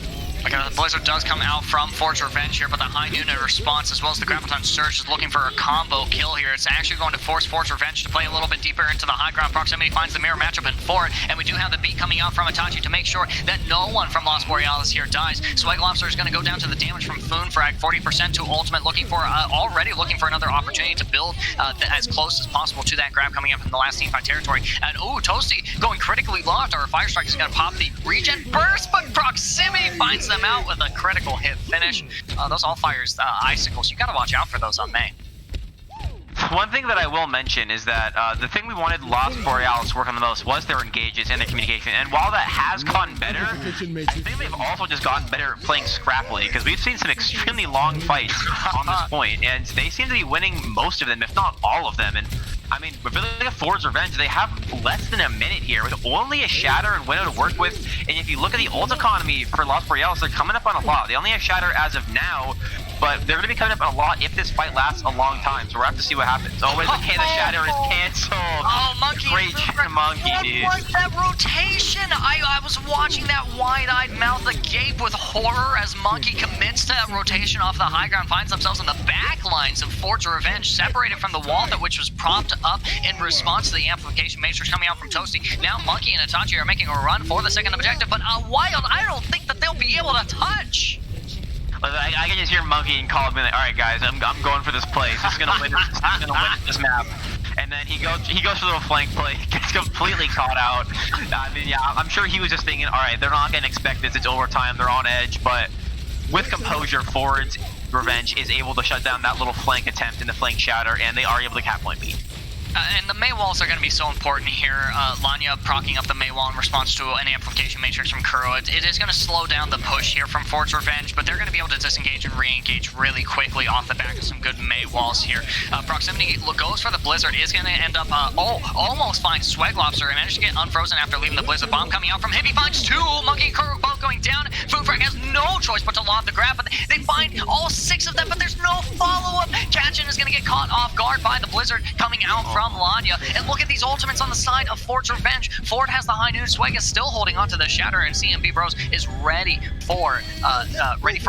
Okay, the Blizzard does come out from Ford's Revenge here, but the High Noon in response, as well as the Graviton Surge, is looking for a combo kill here. It's actually going to force Ford's Revenge to play a little bit deeper into the high ground. Proximity finds the mirror matchup in Ford, and we do have the beat coming out from Itachi to make sure that no one from Las Borealis here dies. Swag Lobster is going to go down to the damage from Foon Frag, 40% to ultimate, already looking for another opportunity to build as close as possible to that grab coming up from the last teamfight territory. And Toasty going critically low after a Fire Strike is going to pop the regen burst, but Proximity finds them out with a critical hit finish. Those all fires icicles. You got to watch out for those on May. One thing that I will mention is that the thing we wanted Las Borealis to work on the most was their engages and their communication. And while that has gotten better, I think they've also just gotten better at playing scrappily, because we've seen some extremely long fights on this point, and they seem to be winning most of them, if not all of them. And I mean, with the Ford's Revenge, they have less than a minute here with only a Shatter and Widow to work with. And if you look at the ult economy for Las Borealis, they're coming up on a lot. They only have Shatter as of now, but they're going to be coming up on a lot if this fight lasts a long time. So we'll have to see what happens. Oh, wait, okay, the Shatter is canceled. Oh, Monkey. Great Monkey, dude. What was that rotation? I was watching that wide-eyed mouth agape with horror as Monkey commits to that rotation off the high ground, finds themselves in the back lines of Ford's Revenge, separated from the wall that which was propped up in response to the amplification matrix coming out from Toasty. Now Monkey and Itachi are making a run for the second objective, but Wild, I don't think that they'll be able to touch. I can just hear Monkey and call him like, all right, guys, I'm going for this place. This is gonna win. This map. And then he goes for the flank play, gets completely caught out. I mean, yeah, I'm sure he was just thinking, all right, they're not gonna expect this. It's overtime. They're on edge, but with composure, Ford's Revenge is able to shut down that little flank attempt in the flank shatter, and they are able to cap point beat. And the May walls are going to be so important here. Lanya procking up the May wall in response to an amplification matrix from Kuro. It is going to slow down the push here from Ford's Revenge, but they're going to be able to disengage and re-engage really quickly off the back of some good May walls here. Proximity goes for the Blizzard, is going to end up, almost finds Swag Lobster and managed to get unfrozen after leaving the Blizzard bomb coming out from Hippie. Finds two, Monkey and Kuro both going down. Foodfrag has no choice but to lob the grab, but they find all 6 of them, but there's no follow-up. Kachin is going to get caught off guard by the Blizzard coming out from Lanya. And look at these ultimates on the side of Ford's Revenge. Ford has the high noon. Swag is still holding onto the Shatter, and CMB Bros is ready for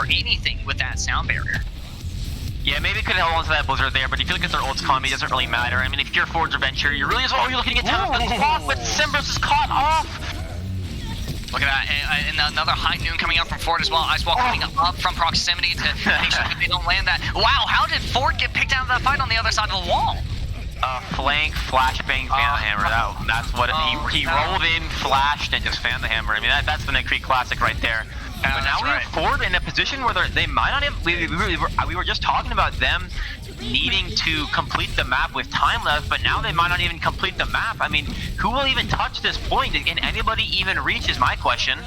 anything with that sound barrier. Yeah, maybe could hold on to that Blizzard there, but if you look at their ult's economy, it doesn't really matter. I mean, if you're Ford's Revenge here, you're really you're looking at time to clock, but Simbros is caught off. Look at that, and another high noon coming up from Ford as well. Icewall coming up from Proximity to make sure that they don't land that. Wow, how did Ford get picked out of that fight on the other side of the wall? Flank, flashbang, fan the hammer. That's what he rolled in, flashed, and just fan the hammer. I mean, that's the Nick Creek classic right there. But now we have Ford in a position where they might not have. We were just talking about them needing to complete the map with time left, but now they might not even complete the map. I mean, who will even touch this point? Can anybody even reach is my question.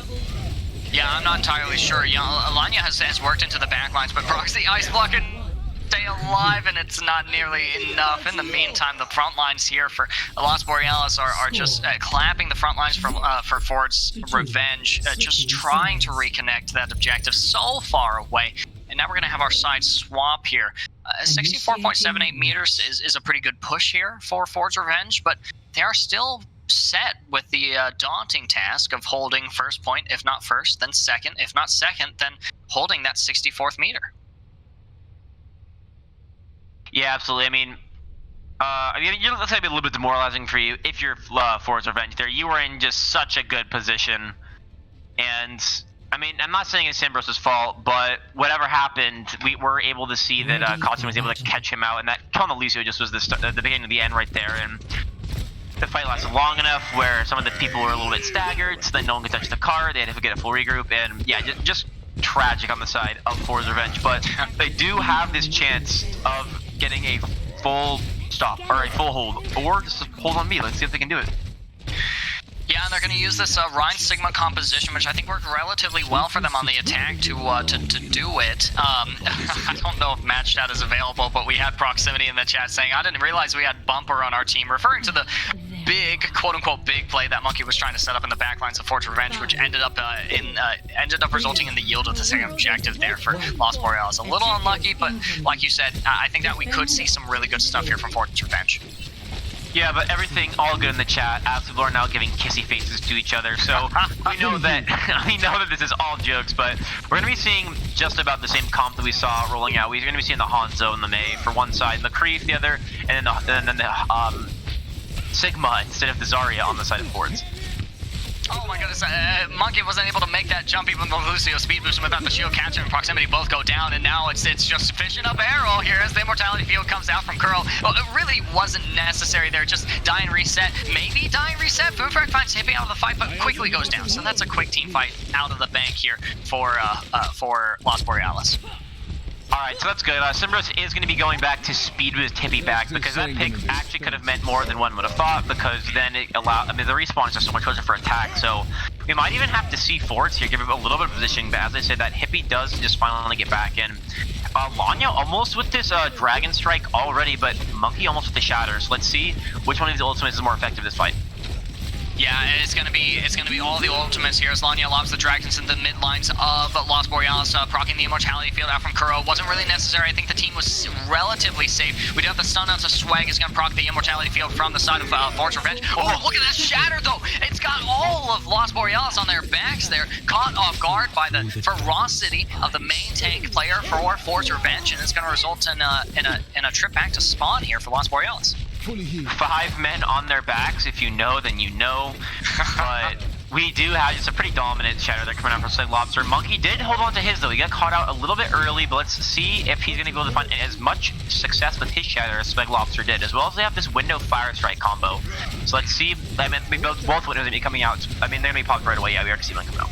Yeah, I'm not entirely sure. You know, Alanya has worked into the backlines, but Proxy ice blocking stay alive, and it's not nearly enough. In the meantime, the front lines here for Las Borealis are just clapping the front lines for Ford's Revenge, just trying to reconnect that objective so far away. And now we're going to have our side swap here. 64.78 meters is a pretty good push here for Ford's Revenge, but they are still set with the daunting task of holding first point, if not first, then second, if not second, then holding that 64th meter. Yeah, absolutely. I mean, I mean, let's say it'd be a little bit demoralizing for you if you're Forza Revenge there. You were in just such a good position, and I mean, I'm not saying it's Simbros's fault, but whatever happened, we were able to see that Costin was able to catch him out, and that kill on Divisio just was the beginning of the end right there, and the fight lasted long enough where some of the people were a little bit staggered, so then no one could touch the car, they had to get a full regroup, and yeah, just tragic on the side of Forza Revenge, but they do have this chance of getting a full stop, or a full hold, or just hold on me. Let's see if they can do it. Yeah, and they're going to use this Rhine Sigma composition, which I think worked relatively well for them on the attack to do it. I don't know if match stat is available, but we had Proximity in the chat saying, I didn't realize we had Bumper on our team, referring to the big, quote-unquote, big play that Monkey was trying to set up in the backlines of Forza Revenge, which ended up resulting in the yield of the second objective there for Lost Borealis. A little unlucky, but like you said, I think that we could see some really good stuff here from Forza Revenge. Yeah, but everything all good in the chat. As people are now giving kissy faces to each other, so we know that this is all jokes. But we're gonna be seeing just about the same comp that we saw rolling out. We're gonna be seeing the Hanzo and the Mei for one side, and the Krief the other, and then the Sigma instead of the Zarya on the side of Fords. Oh my goodness, Monkey wasn't able to make that jump even with Lucio speed boost, and without the shield catcher and proximity both go down, and now it's just fishing up arrow here as the immortality field comes out from Curl. Well, it really wasn't necessary there, just die and reset, maybe die and reset. Foodfrag finds Hippie out of the fight, but quickly goes down, so that's a quick team fight out of the bank here for Lost Borealis. Alright, so that's good. Simbros is going to be going back to speed boost Hippie back, because that pick actually could have meant more than one would have thought, because then it allowed, I mean, the respawn is just so much closer for attack, so we might even have to see Fords here, give him a little bit of positioning, but as I said, that Hippie does just finally get back in. Lanya almost with this Dragon Strike already, but Monkey almost with the Shatter, so let's see which one of these ultimates is more effective this fight. Yeah, it's gonna be all the ultimates here as Lanya lobs the dragons in the mid lines of Lost Borealis, proccing the immortality field out from Kuro. Wasn't really necessary. I think the team was relatively safe. We do have the stun out, so Swag is gonna proc the immortality field from the side of Forza Revenge. Oh, look at that shatter though! It's got all of Lost Borealis on their backs there, caught off guard by the ferocity of the main tank player for Forza Revenge, and it's gonna result in a trip back to spawn here for Lost Borealis. 5 men on their backs. If you know, then you know. But we do have just a pretty dominant shatter there coming out from Slug Lobster. Monkey did hold on to his though. He got caught out a little bit early, but let's see if he's going to go to find as much success with his shatter as Slug Lobster did, as well as they have this window fire strike combo. So let's see. I mean, both windows are going to be coming out. I mean, they're going to be popped right away. Yeah, we already see them coming out.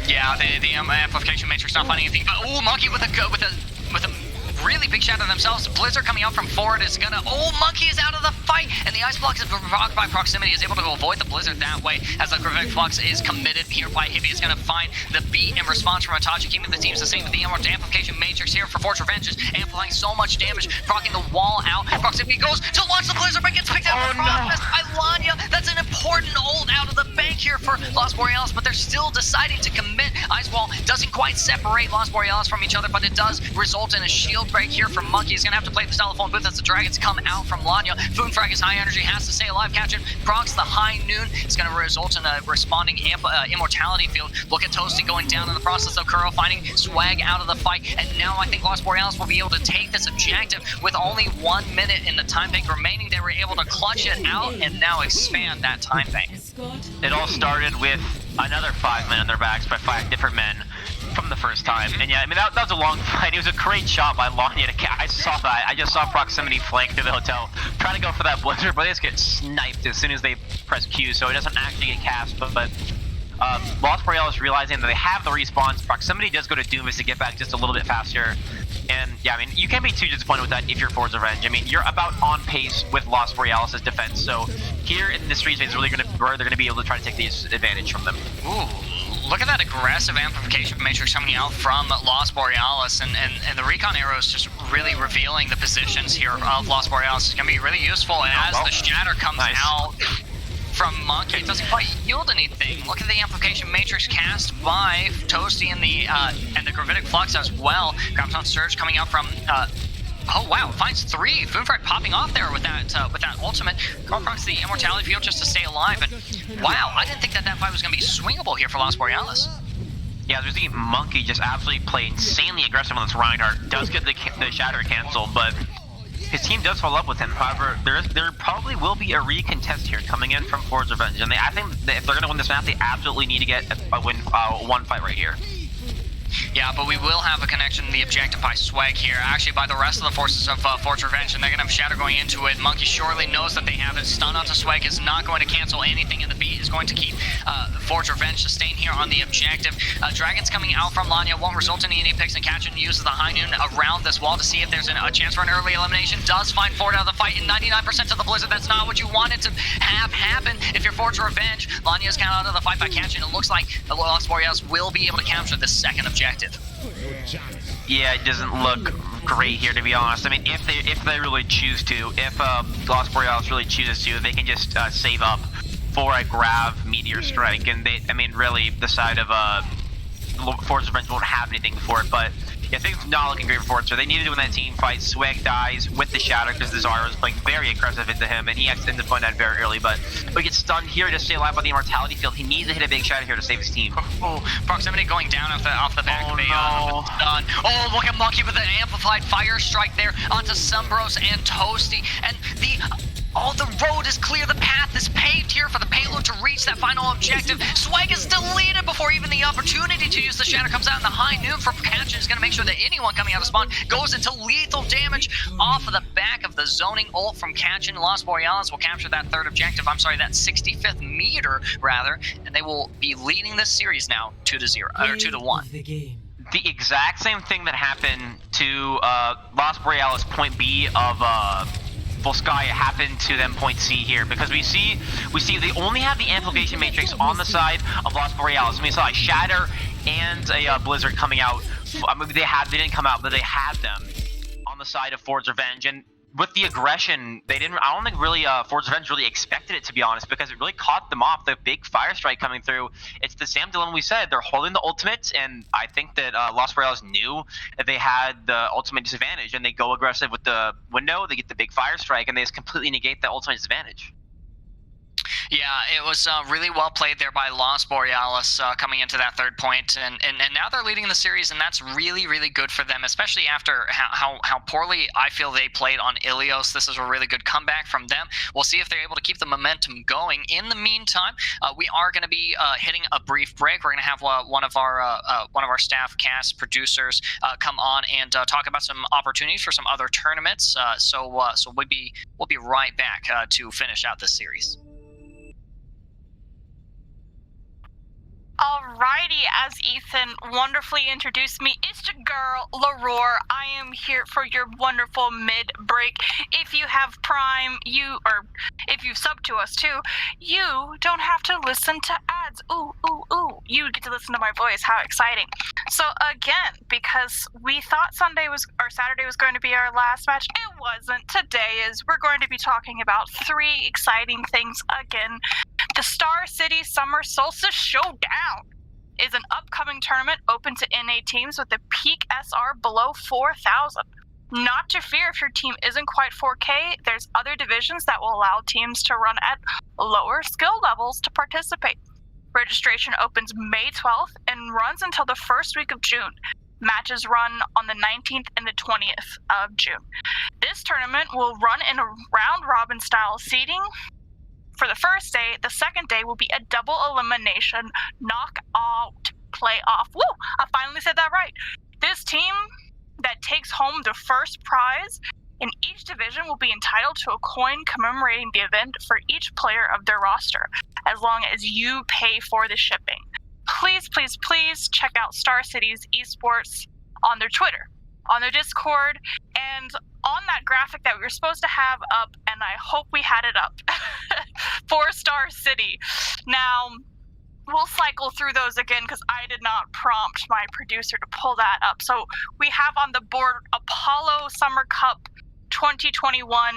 Yeah, the amplification matrix not finding anything, but oh, Monkey with a really big shatter themselves. Blizzard coming out from forward is gonna. Oh, Monkey is out of the fight, and the ice block is blocked by proximity. Is able to avoid the blizzard that way, as the Gravic Flux is committed here by Hippie. Is gonna find the beat in response from Itachi, keeping the teams the same. With the amplification matrix here for Forge Revenge is amplifying so much damage, proccing the wall out. Proximity goes to launch the blizzard, but gets picked out by Lanya. That's an important ult out of the bank here for Lost Borealis, but they're still deciding to commit. Ice wall doesn't quite separate Lost Borealis from each other, but it does result in a shield break here from Monkey. He's gonna have to play the telephone booth as the dragons come out from Lanya. Foonfrag is high energy, has to stay alive. Catch it, procs the high noon. It's gonna result in a responding immortality field. Look at Toasty going down in the process of Kuro finding Swag out of the fight, and now I think Lost Borealis will be able to take this objective with only 1 minute in the time bank remaining. They were able to clutch it out and now expand that time bank. It all started with another 5 men on their backs by 5 different men from the first time. And yeah, I mean, that was a long fight. It was a great shot by Lanya to catch. I saw that. I just saw proximity flank through the hotel, trying to go for that blizzard, but they just get sniped as soon as they press Q, so it doesn't actually get cast. But Lost Borealis realizing that they have the respawns. Proximity does go to Doomis to get back just a little bit faster. And yeah, I mean, you can't be too disappointed with that if you're Forza Revenge. I mean, you're about on pace with Lost Borealis' defense. So here in this region is really where they're going to be able to try to take the advantage from them. Ooh. Look at that aggressive amplification matrix coming out from Lost Borealis, and the recon arrow is just really revealing the positions here of Lost Borealis. It's going to be really useful, and as the shatter comes out from Monkey, it doesn't quite yield anything. Look at the amplification matrix cast by Toasty and the Gravitic Flux as well. Graviton Surge coming out from oh wow, finds 3. Foonfrag popping off there with that ultimate. Procs the immortality field just to stay alive. And wow, I didn't think that fight was going to be swingable here for Lost Borealis. Yeah, there's the Monkey just absolutely play insanely aggressive on this Reinhardt. Does get the shatter canceled, but his team does follow up with him. However, there probably will be a recontest here coming in from Forge Revenge, and I think that if they're going to win this map, they absolutely need to get a win, one fight right here. Yeah, but we will have a connection to the objective by Swag here, actually by the rest of the forces of Forge Revenge, and they're going to have Shatter going into it. Monkey surely knows that they have it. Stun onto Swag is not going to cancel anything, and the beat is going to keep Forge Revenge sustained here on the objective. Dragons coming out from Lanya won't result in any picks, and Katrin uses the High Noon around this wall to see if there's a chance for an early elimination. Does find Ford out of the fight, and 99% of the Blizzard. That's not what you wanted to have happen if you're Forge Revenge. Lanya's counted out of the fight by Katrin. It looks like the Lost Borealis will be able to capture the second objective. Yeah, it doesn't look great here, to be honest. I mean, if they really choose to, if Lost Borealis really chooses to, they can just save up for a Grav Meteor Strike, and I mean, really, the side of Force Revenge won't have anything for it, but yeah, things not looking great for Force, so they needed to win that team fight. Swag dies with the Shadow because the Zara was playing very aggressive into him, and he ends up playing that very early, but he gets stunned here to stay alive by the Immortality Field. He needs to hit a big Shadow here to save his team. Oh, proximity going down off the back of a stun. Oh, look at Monkey with an amplified fire strike there onto Sumbros and Toasty, and the road is clear, the path is paved here for the payload to reach that final objective. Swag is deleted before even the opportunity to use the Shatter comes out, and the High Noon from Katrin is going to make sure that anyone coming out of spawn goes into lethal damage off of the back of the zoning ult from Katrin. Lost Borealis will capture that third objective, that 65th meter rather, and they will be leading this series now 2-0, or 2-1. The exact same thing that happened to Lost Borealis point B of Volskaya happened to them point C here, because we see they only have the amplification matrix on the side of Lost Borealis. I mean, we saw a Shatter and a Blizzard coming out. I mean, they didn't come out, but they had them on the side of Forge Revenge, and with the aggression, I don't think really Forge Revenge really expected it, to be honest, because it really caught them off. The big fire strike coming through. It's the same dilemma we said. They're holding the ultimates, and I think that Lost Borealis knew that they had the ultimate disadvantage, and they go aggressive with the window. They get the big fire strike, and they just completely negate the ultimate disadvantage. Yeah, it was really well played there by Lost Borealis coming into that third point, and now they're leading the series, and that's really, really good for them, especially after how poorly I feel they played on Ilios. This is a really good comeback from them. We'll see if they're able to keep the momentum going. In the meantime, we are going to be hitting a brief break. We're going to have one of our staff cast producers come on and talk about some opportunities for some other tournaments. So we'll be right back to finish out this series. Alrighty, as Ethan wonderfully introduced me, it's your girl, L'Aurore. I am here for your wonderful mid-break. If you have Prime, or if you've subbed to us too, you don't have to listen to ads. Ooh, ooh, ooh. You get to listen to my voice. How exciting. So again, because we thought Saturday was going to be our last match, it wasn't. Today is. We're going to be talking about 3 exciting things again. The Star City Summer Solstice Showdown is an upcoming tournament open to NA teams with a peak SR below 4,000. Not to fear if your team isn't quite 4K, there's other divisions that will allow teams to run at lower skill levels to participate. Registration opens May 12th and runs until the first week of June. Matches run on the 19th and the 20th of June. This tournament will run in a round-robin style seeding. For the first day, the second day will be a double elimination knockout playoff. Woo! I finally said that right. This team that takes home the first prize in each division will be entitled to a coin commemorating the event for each player of their roster, as long as you pay for the shipping. Please, please, please check out Star City's eSports on their Twitter, on their Discord, and on that graphic that we were supposed to have up, and I hope we had it up, for Star City. Now, we'll cycle through those again because I did not prompt my producer to pull that up. So we have on the board Apollo Summer Cup 2021.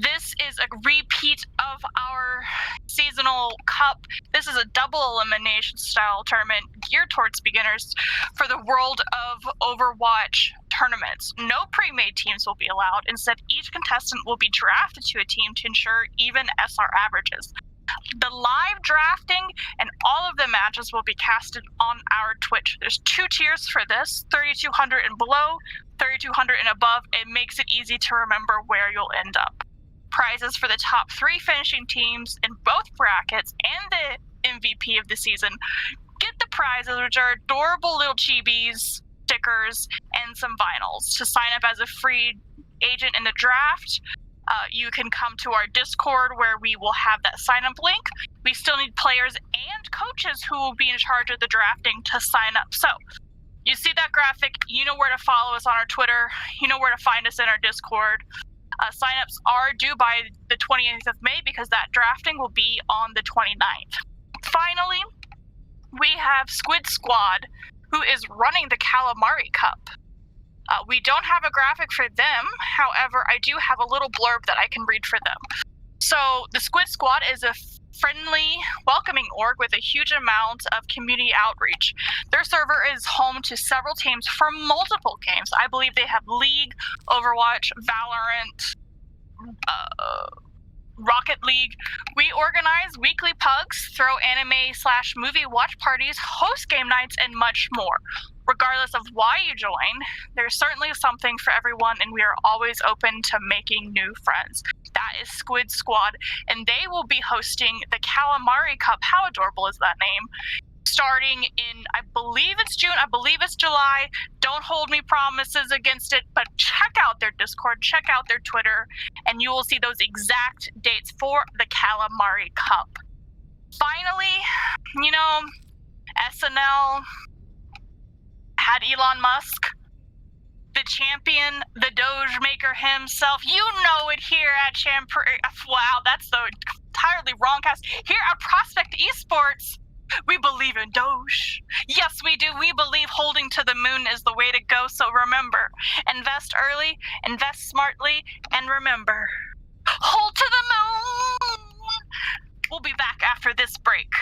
This is a repeat of our seasonal cup. This is a double elimination style tournament geared towards beginners for the world of Overwatch tournaments. No pre-made teams will be allowed. Instead, each contestant will be drafted to a team to ensure even SR averages. The live drafting and all of the matches will be casted on our Twitch. There's 2 tiers for this, 3,200 and below, 3,200 and above. It makes it easy to remember where you'll end up. Prizes for the top 3 finishing teams in both brackets and the MVP of the season get the prizes, which are adorable little chibis, stickers, and some vinyls. To sign up as a free agent in the draft, you can come to our Discord where we will have that sign up link. We still need players and coaches who will be in charge of the drafting to sign up. So you see that graphic, you know where to follow us on our Twitter, you know where to find us in our Discord. Signups are due by the 28th of May because that drafting will be on the 29th. Finally, we have Squid Squad, who is running the Calamari Cup. We don't have a graphic for them. However, I do have a little blurb that I can read for them. So the Squid Squad is a friendly, welcoming org with a huge amount of community outreach. Their server is home to several teams for multiple games. I believe they have League, Overwatch, Valorant, Rocket League. We organize weekly pugs, throw anime/movie watch parties, host game nights, and much more. Regardless of why you join, there's certainly something for everyone, and we are always open to making new friends. That is Squid Squad, and they will be hosting the Calamari Cup. How adorable is that name? Starting in, I believe it's June, I believe it's July. Don't hold me promises against it, but check out their Discord, check out their Twitter, and you will see those exact dates for the Calamari Cup. Finally, you know, SNL had Elon Musk, the champion, the Doge maker himself. You know it here at wow, that's the entirely wrong cast. Here at Prospect Esports, we believe in Doge. Yes, we do. We believe holding to the moon is the way to go. So remember, invest early, invest smartly, and remember, hold to the moon. We'll be back after this break.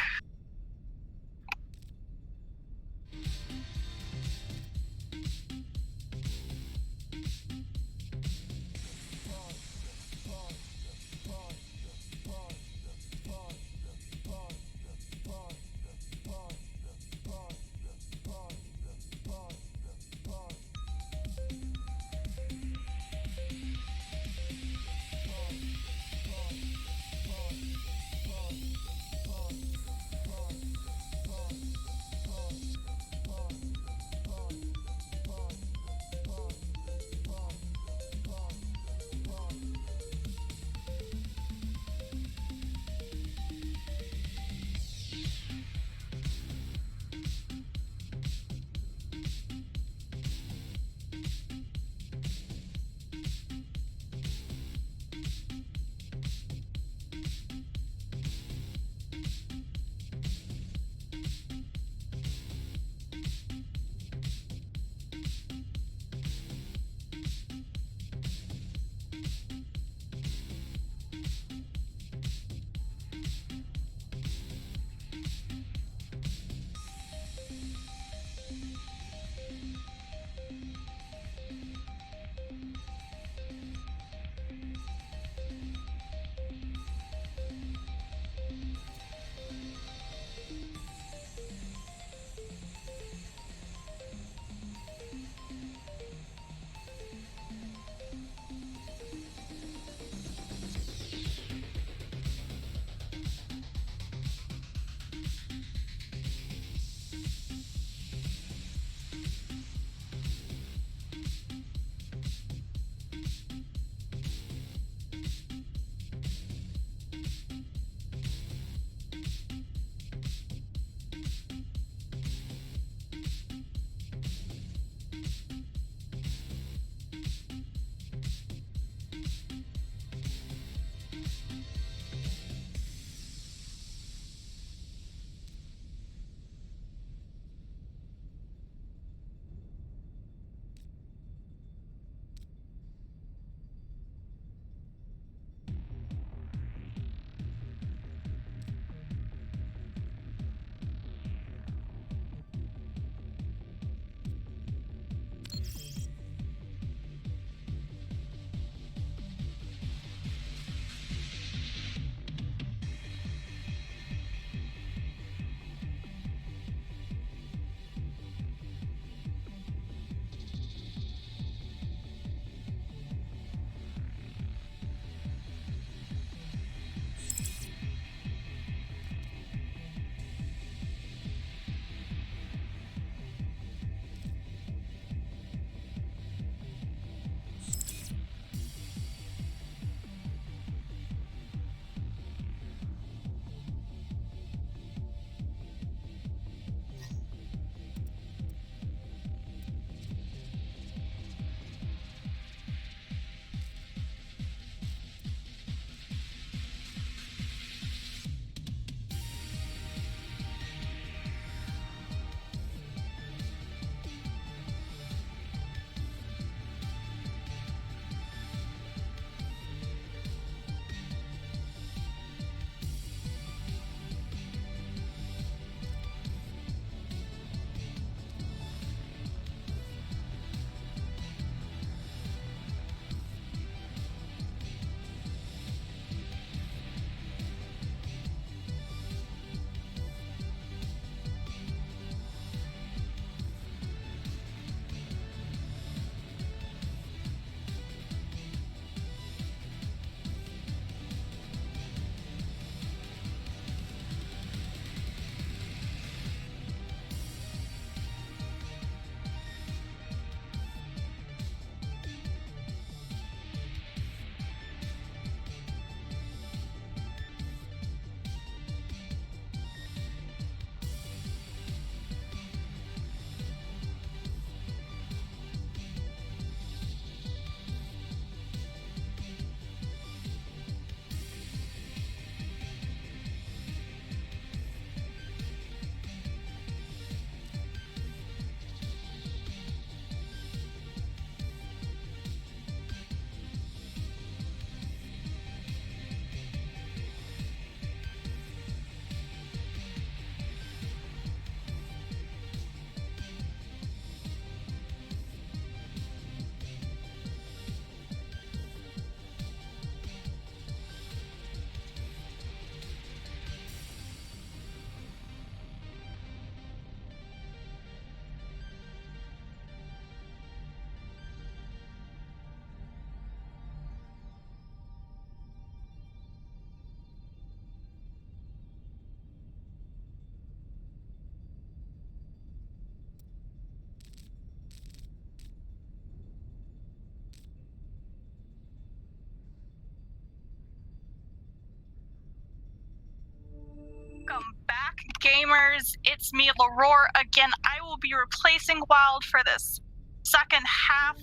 gamers, it's me, Leroy. Again, I will be replacing Wild for this second half.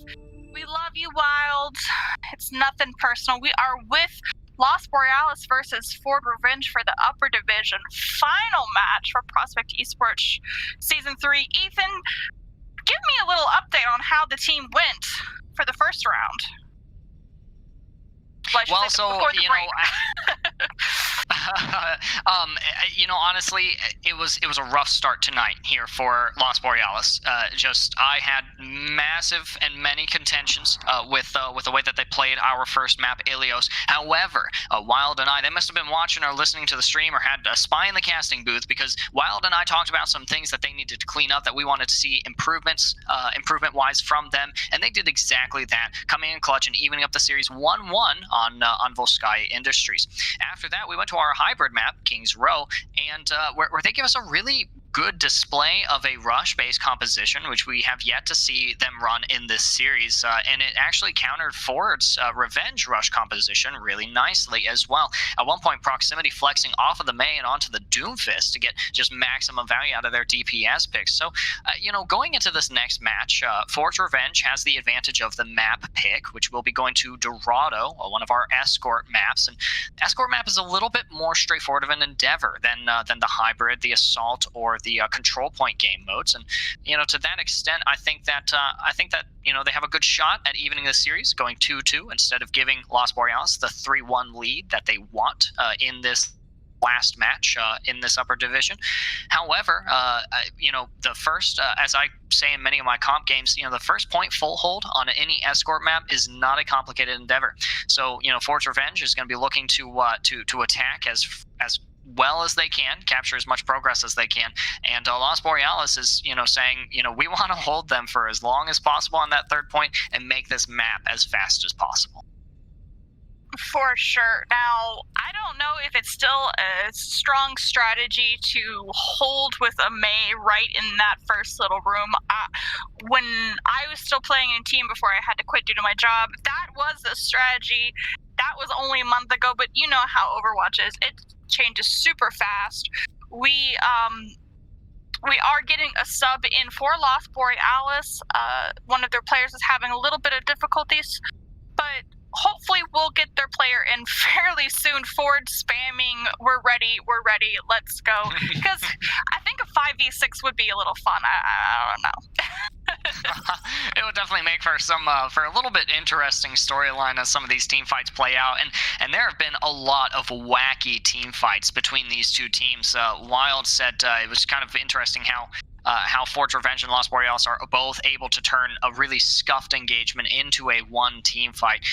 We love you, Wild. It's nothing personal. We are with Los Borealis versus Ford Revenge for the upper division final match for Prospect eSports Season 3. Ethan, give me a little update on how the team went for the first round. Well, so, you know, honestly, it was a rough start tonight here for Los Borealis. I had massive and many contentions with the way that they played our first map, Ilios. However, Wild and I, they must have been watching or listening to the stream or had a spy in the casting booth, because Wild and I talked about some things that they needed to clean up, that we wanted to see improvement-wise from them, and they did exactly that, coming in clutch and evening up the series 1-1 on Volskaya Industries. After that, we went to our hybrid map, Kings Row, and where they give us a really good display of a rush-based composition, which we have yet to see them run in this series, and it actually countered Ford's Revenge rush composition really nicely as well. At one point, Proximity flexing off of the May and onto the Doomfist to get just maximum value out of their DPS picks. So, going into this next match, Ford's Revenge has the advantage of the map pick, which will be going to Dorado, one of our escort maps, and escort map is a little bit more straightforward of an endeavor than the hybrid, the assault, or the control point game modes. And to that extent, I think that they have a good shot at evening the series, going 2-2 instead of giving Los Borealis the 3-1 lead that they want in this last match in this upper division. However, the first, as I say in many of my comp games, the first point full hold on any escort map is not a complicated endeavor. So, Forge Revenge is going to be looking to attack as well as they can, capture as much progress as they can, and Los Borealis is saying we want to hold them for as long as possible on that third point and make this map as fast as possible. For sure. Now, I don't know if it's still a strong strategy to hold with a May right in that first little room. When I was still playing in team before I had to quit due to my job, that was the strategy. That was only a month ago, but you know how Overwatch is. It changes super fast. We are getting a sub in for Los Borealis. One of their players is having a little bit of difficulties, but hopefully we'll get their player in fairly soon. Ford spamming, we're ready, let's go. Because I think a 5v6 would be a little fun. I don't know. It would definitely make for for a little bit interesting storyline as some of these team fights play out, and there have been a lot of wacky team fights between these two teams. Wild said it was kind of interesting how Forge Revenge and Los Borealis are both able to turn a really scuffed engagement into a one team fight.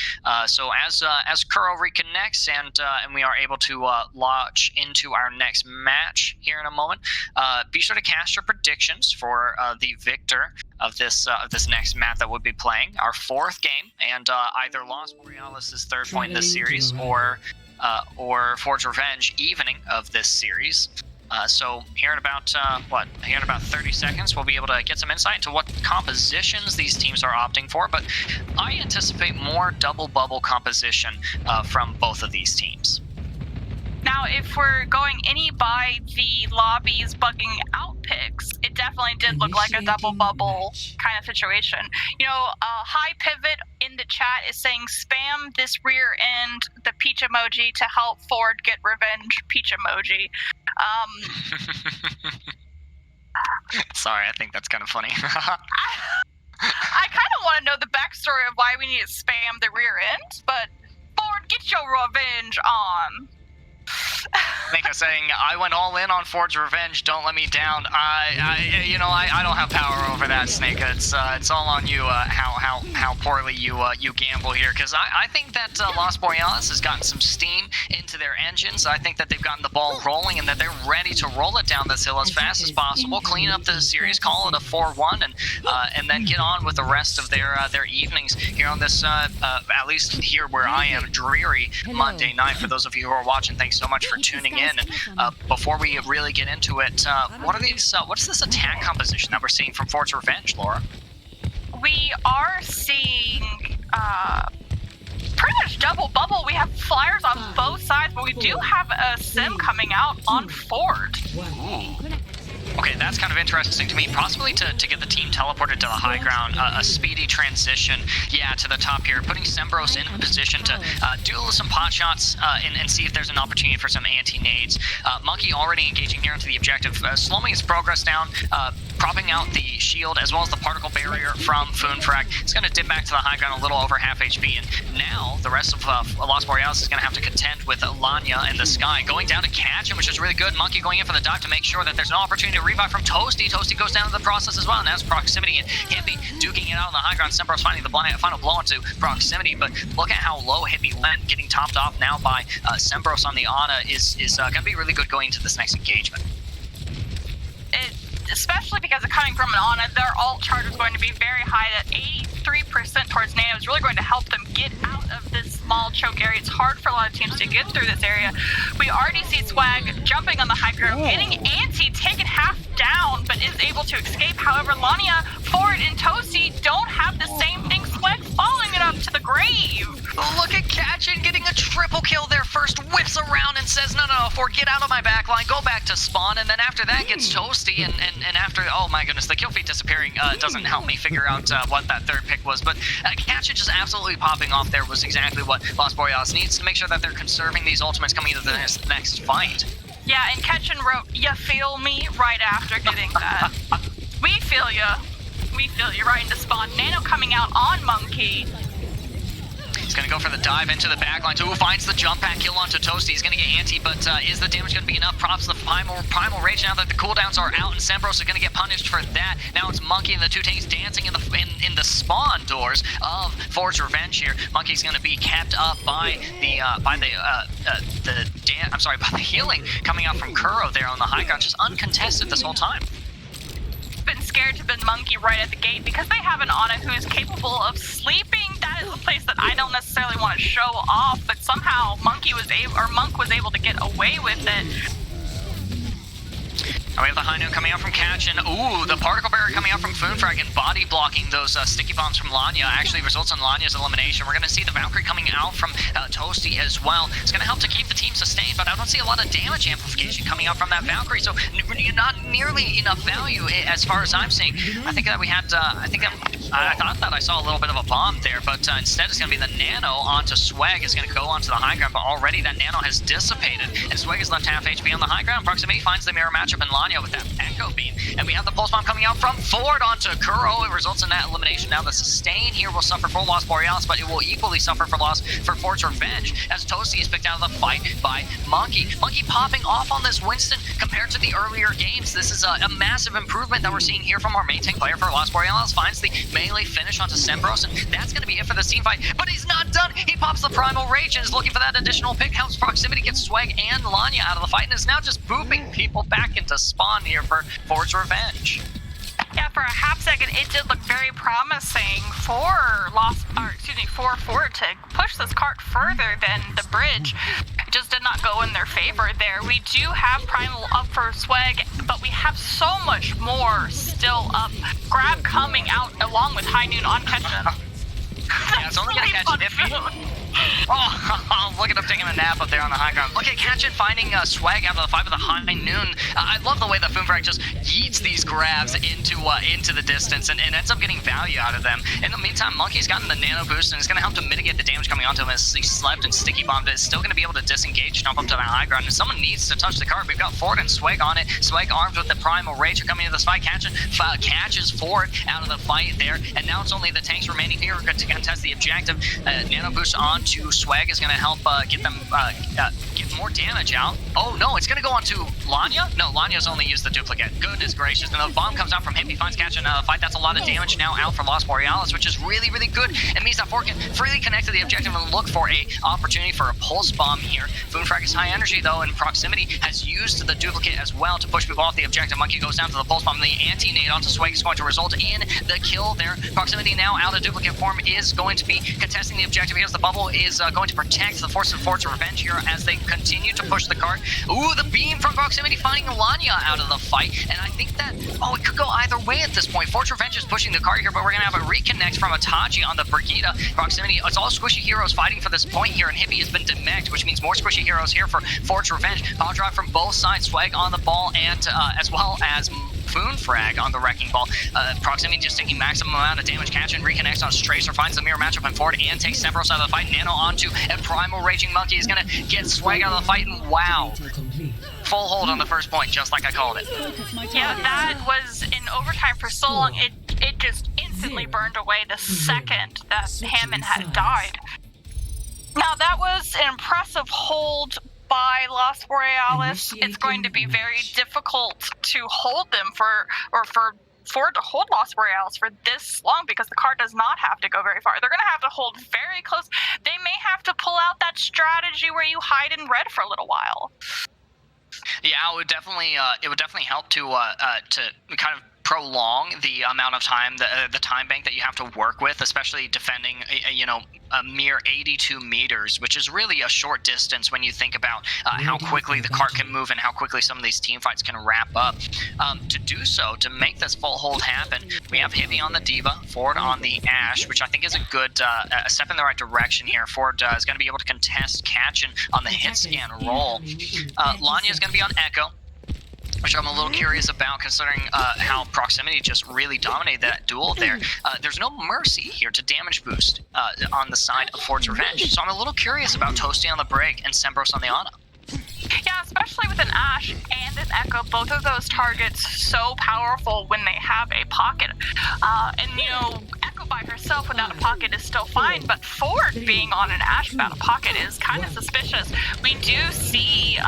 So as Kuro reconnects and we are able to launch into our next match here in a moment, be sure to cast your predictions for the victor of this next map that we'll be playing, our fourth game, and either Los Borealis' third point in this series or Forge Revenge evening of this series. So here in about 30 seconds, we'll be able to get some insight into what compositions these teams are opting for. But I anticipate more double bubble composition from both of these teams. Now, if we're going any by the lobbies bugging out picks, it definitely did look like a double bubble kind of situation. High Pivot in the chat is saying spam this rear end, the peach emoji to help Ford get revenge, peach emoji. Sorry, I think that's kind of funny. I kind of want to know the backstory of why we need to spam the rear end, but Ford, get your revenge on. Mika saying, I went all in on Forge Revenge, don't let me down. I don't have power over that, Snake. It's all on you, how poorly you gamble here, because I think that Los Borealis has gotten some steam into their engines. I think that they've gotten the ball rolling and that they're ready to roll it down this hill as fast as possible, clean up the series, call it a 4-1, and then get on with the rest of their evenings here on this, at least here where I am, dreary Monday night. For those of you who are watching, thanks so much for tuning in. And before we really get into it, what's this attack composition that we're seeing from Forge Revenge, Laura? We are seeing pretty much double bubble. We have flyers on both sides, but we do have a sim coming out on Ford. that's kind of interesting to me. Possibly to get the team teleported to the high ground, a speedy transition, to the top here, putting Sembros in a position to do some pot shots and see if there's an opportunity for some anti-nades. Monkey already engaging here into the objective, slowing his progress down, propping out the shield as well as the particle barrier from Foonfrag. It's going to dip back to the high ground a little over half HP, and now the rest of Lost Borealis is going to have to contend with Lanya and the Sky. Going down to catch him, which is really good. Monkey going in for the dive to make sure that there's no opportunity to revive from Toasty. Toasty goes down to the process as well, and that's Proximity and Hippie duking it out on the high ground. Sembros finding the final blow into Proximity, but look at how low Hippie went, getting topped off now by Sembros on the Ana is going to be really good going into this next engagement. Especially because of coming from an Ana, their ult charge is going to be very high at 83% towards Nano. Is really going to help them get out of this small choke area. It's hard for a lot of teams to get through this area. We already see Swag jumping on the high ground, getting anti, taken half down, but is able to escape. However, Lanya, Ford, and Toasty don't have the same thing. Swag following it up to the grave. Look at Kachin getting a triple kill there first, whips around and says, no, Ford, get out of my backline, go back to spawn, and then after that gets Toasty, and after, oh my goodness, the kill feed disappearing doesn't help me figure out what that third pick was, but Kachin just absolutely popping off there was exactly what Lost Borealis needs to make sure that they're conserving these ultimates coming into the next fight. Yeah, and Ketchin wrote, "Ya feel me?" right after getting that. We feel ya. We feel you right into spawn. Nano coming out on Monkey. He's going to go for the dive into the backline. Ooh, finds the jump pack kill onto Toasty. He's going to get anti, but is the damage going to be enough? Props the primal rage now that the cooldowns are out, and Sembros is going to get punished for that. Now it's Monkey and the two tanks dancing in the spawn doors of Forge Revenge here. Monkey's going to be kept up by the healing coming out from Kuro there on the high ground, just uncontested this whole time. Been scared to been Monkey right at the gate because they have an Ana who is capable of sleeping. That is a place that I don't necessarily want to show off, but somehow Monk was able to get away with it. We have the high noon coming out from Kachin. Ooh, the particle barrier coming out from Foonfrag and body blocking those sticky bombs from Lanya actually results in Lanya's elimination. We're going to see the Valkyrie coming out from Toasty as well. It's going to help to keep the team sustained, but I don't see a lot of damage amplification coming out from that Valkyrie, so not nearly enough value as far as I'm seeing. I think that we had, I thought that I saw a little bit of a bomb there, but instead it's going to be the Nano onto Swag is going to go onto the high ground, but already that Nano has dissipated, and Swag is left half HP on the high ground. Proximity finds the mirror matchup in Lanya with that Echo Beam, and we have the Pulse Bomb coming out from Ford onto Kuro. It results in that elimination. Now the sustain here will suffer for Lost Borealis, but it will equally suffer for loss for Forge Revenge as Toasty is picked out of the fight by Monkey. Monkey popping off on this Winston compared to the earlier games. This is a massive improvement that we're seeing here from our main tank player for Lost Borealis. Finds the melee finish onto Sembros, and that's going to be it for this team fight, but he's not done. He pops the Primal Rage and is looking for that additional pick. Helps Proximity get Swag and Lanya out of the fight, and is now just booping people back into spawn here for Forge Revenge. Yeah, for a half second, it did look very promising for Ford to push this cart further than the bridge. It just did not go in their favor there. We do have Primal up for Swag, but we have so much more still up. Grab coming out along with High Noon on Ketchin. Yeah, it's only going to catch Iffy. Oh, look at him taking a nap up there on the high ground. Look at Kachin finding Swag out of the fight with a High Noon. I love the way that Foonfrag just yeets these grabs into the distance and ends up getting value out of them. In the meantime, Monkey's gotten the nano boost and it's going to help to mitigate the damage coming onto him as he slept and sticky bombed. It's still going to be able to disengage, jump up to the high ground, and someone needs to touch the card. We've got Ford and Swag on it. Swag armed with the Primal Rage are coming into this fight. Kachin catches Ford out of the fight there, and now it's only the tanks remaining here to contest the objective. Nano boost onto Swag is going to help get them get more damage out. Oh no, it's going to go onto Lanya? No, Lanya's only used the duplicate. Goodness gracious. And the bomb comes out from him. He finds Kachin out of the fight. That's a lot of damage now out for Lost Borealis, which is really, really good. It means that Ford can freely connect to the objective and look for a opportunity for a pulse bomb here. Foonfrag is high energy though, and Proximity has used the duplicate as well to push people off the objective. Monkey goes down to the pulse bomb. The anti-nade onto Swag is going to result in the kill there. Proximity now out of duplicate form is going to be contesting the objective because the bubble is going to protect the force of Forge Revenge here as they continue to push the cart. Ooh, the beam from Proximity finding Lanya out of the fight, and I think that, it could go either way at this point. Forge Revenge is pushing the cart here, but we're going to have a reconnect from Ataji on the Brigida. Proximity, it's all squishy heroes fighting for this point here, and Hippie has been demeched, which means more squishy heroes here for Forge Revenge. Power drive from both sides, Swag on the ball, and as well as Foon frag on the Wrecking Ball. Proximity just taking maximum amount of damage. Catch and reconnects on Tracer, finds the mirror matchup and forward and takes Sembros out of the fight. Nano onto a Primal Raging Monkey is gonna get Swag out of the fight, and wow. Full hold on the first point, just like I called it. Yeah, that was in overtime for so long, it just instantly burned away the second that Hammond had died. Now that was an impressive hold by Las Borealis. It's going to be very difficult to hold them for Ford to hold Las Borealis for this long because the card does not have to go very far. They're going to have to hold very close. They may have to pull out that strategy where you hide in red for a little while. Yeah, it would definitely help to kind of prolong the amount of time, the time bank that you have to work with, especially defending, a mere 82 meters, which is really a short distance when you think about how quickly the cart can move and how quickly some of these team fights can wrap up. To do so, to make this full hold happen, we have Hibby on the Diva, Ford on the Ashe, which I think is a good a step in the right direction here. Ford is going to be able to contest Catchin on the hit scan roll. Lanya is going to be on Echo, which I'm a little curious about considering how Proximity just really dominated that duel there. There's no mercy here to damage boost on the side of Ford's Revenge, so I'm a little curious about Toasty on the Brig and Sembros on the Ana. Yeah, especially with an Ashe and an Echo, both of those targets so powerful when they have a pocket. Echo by herself without a pocket is still fine, but Ford being on an Ashe without a pocket is kind of suspicious. We do see,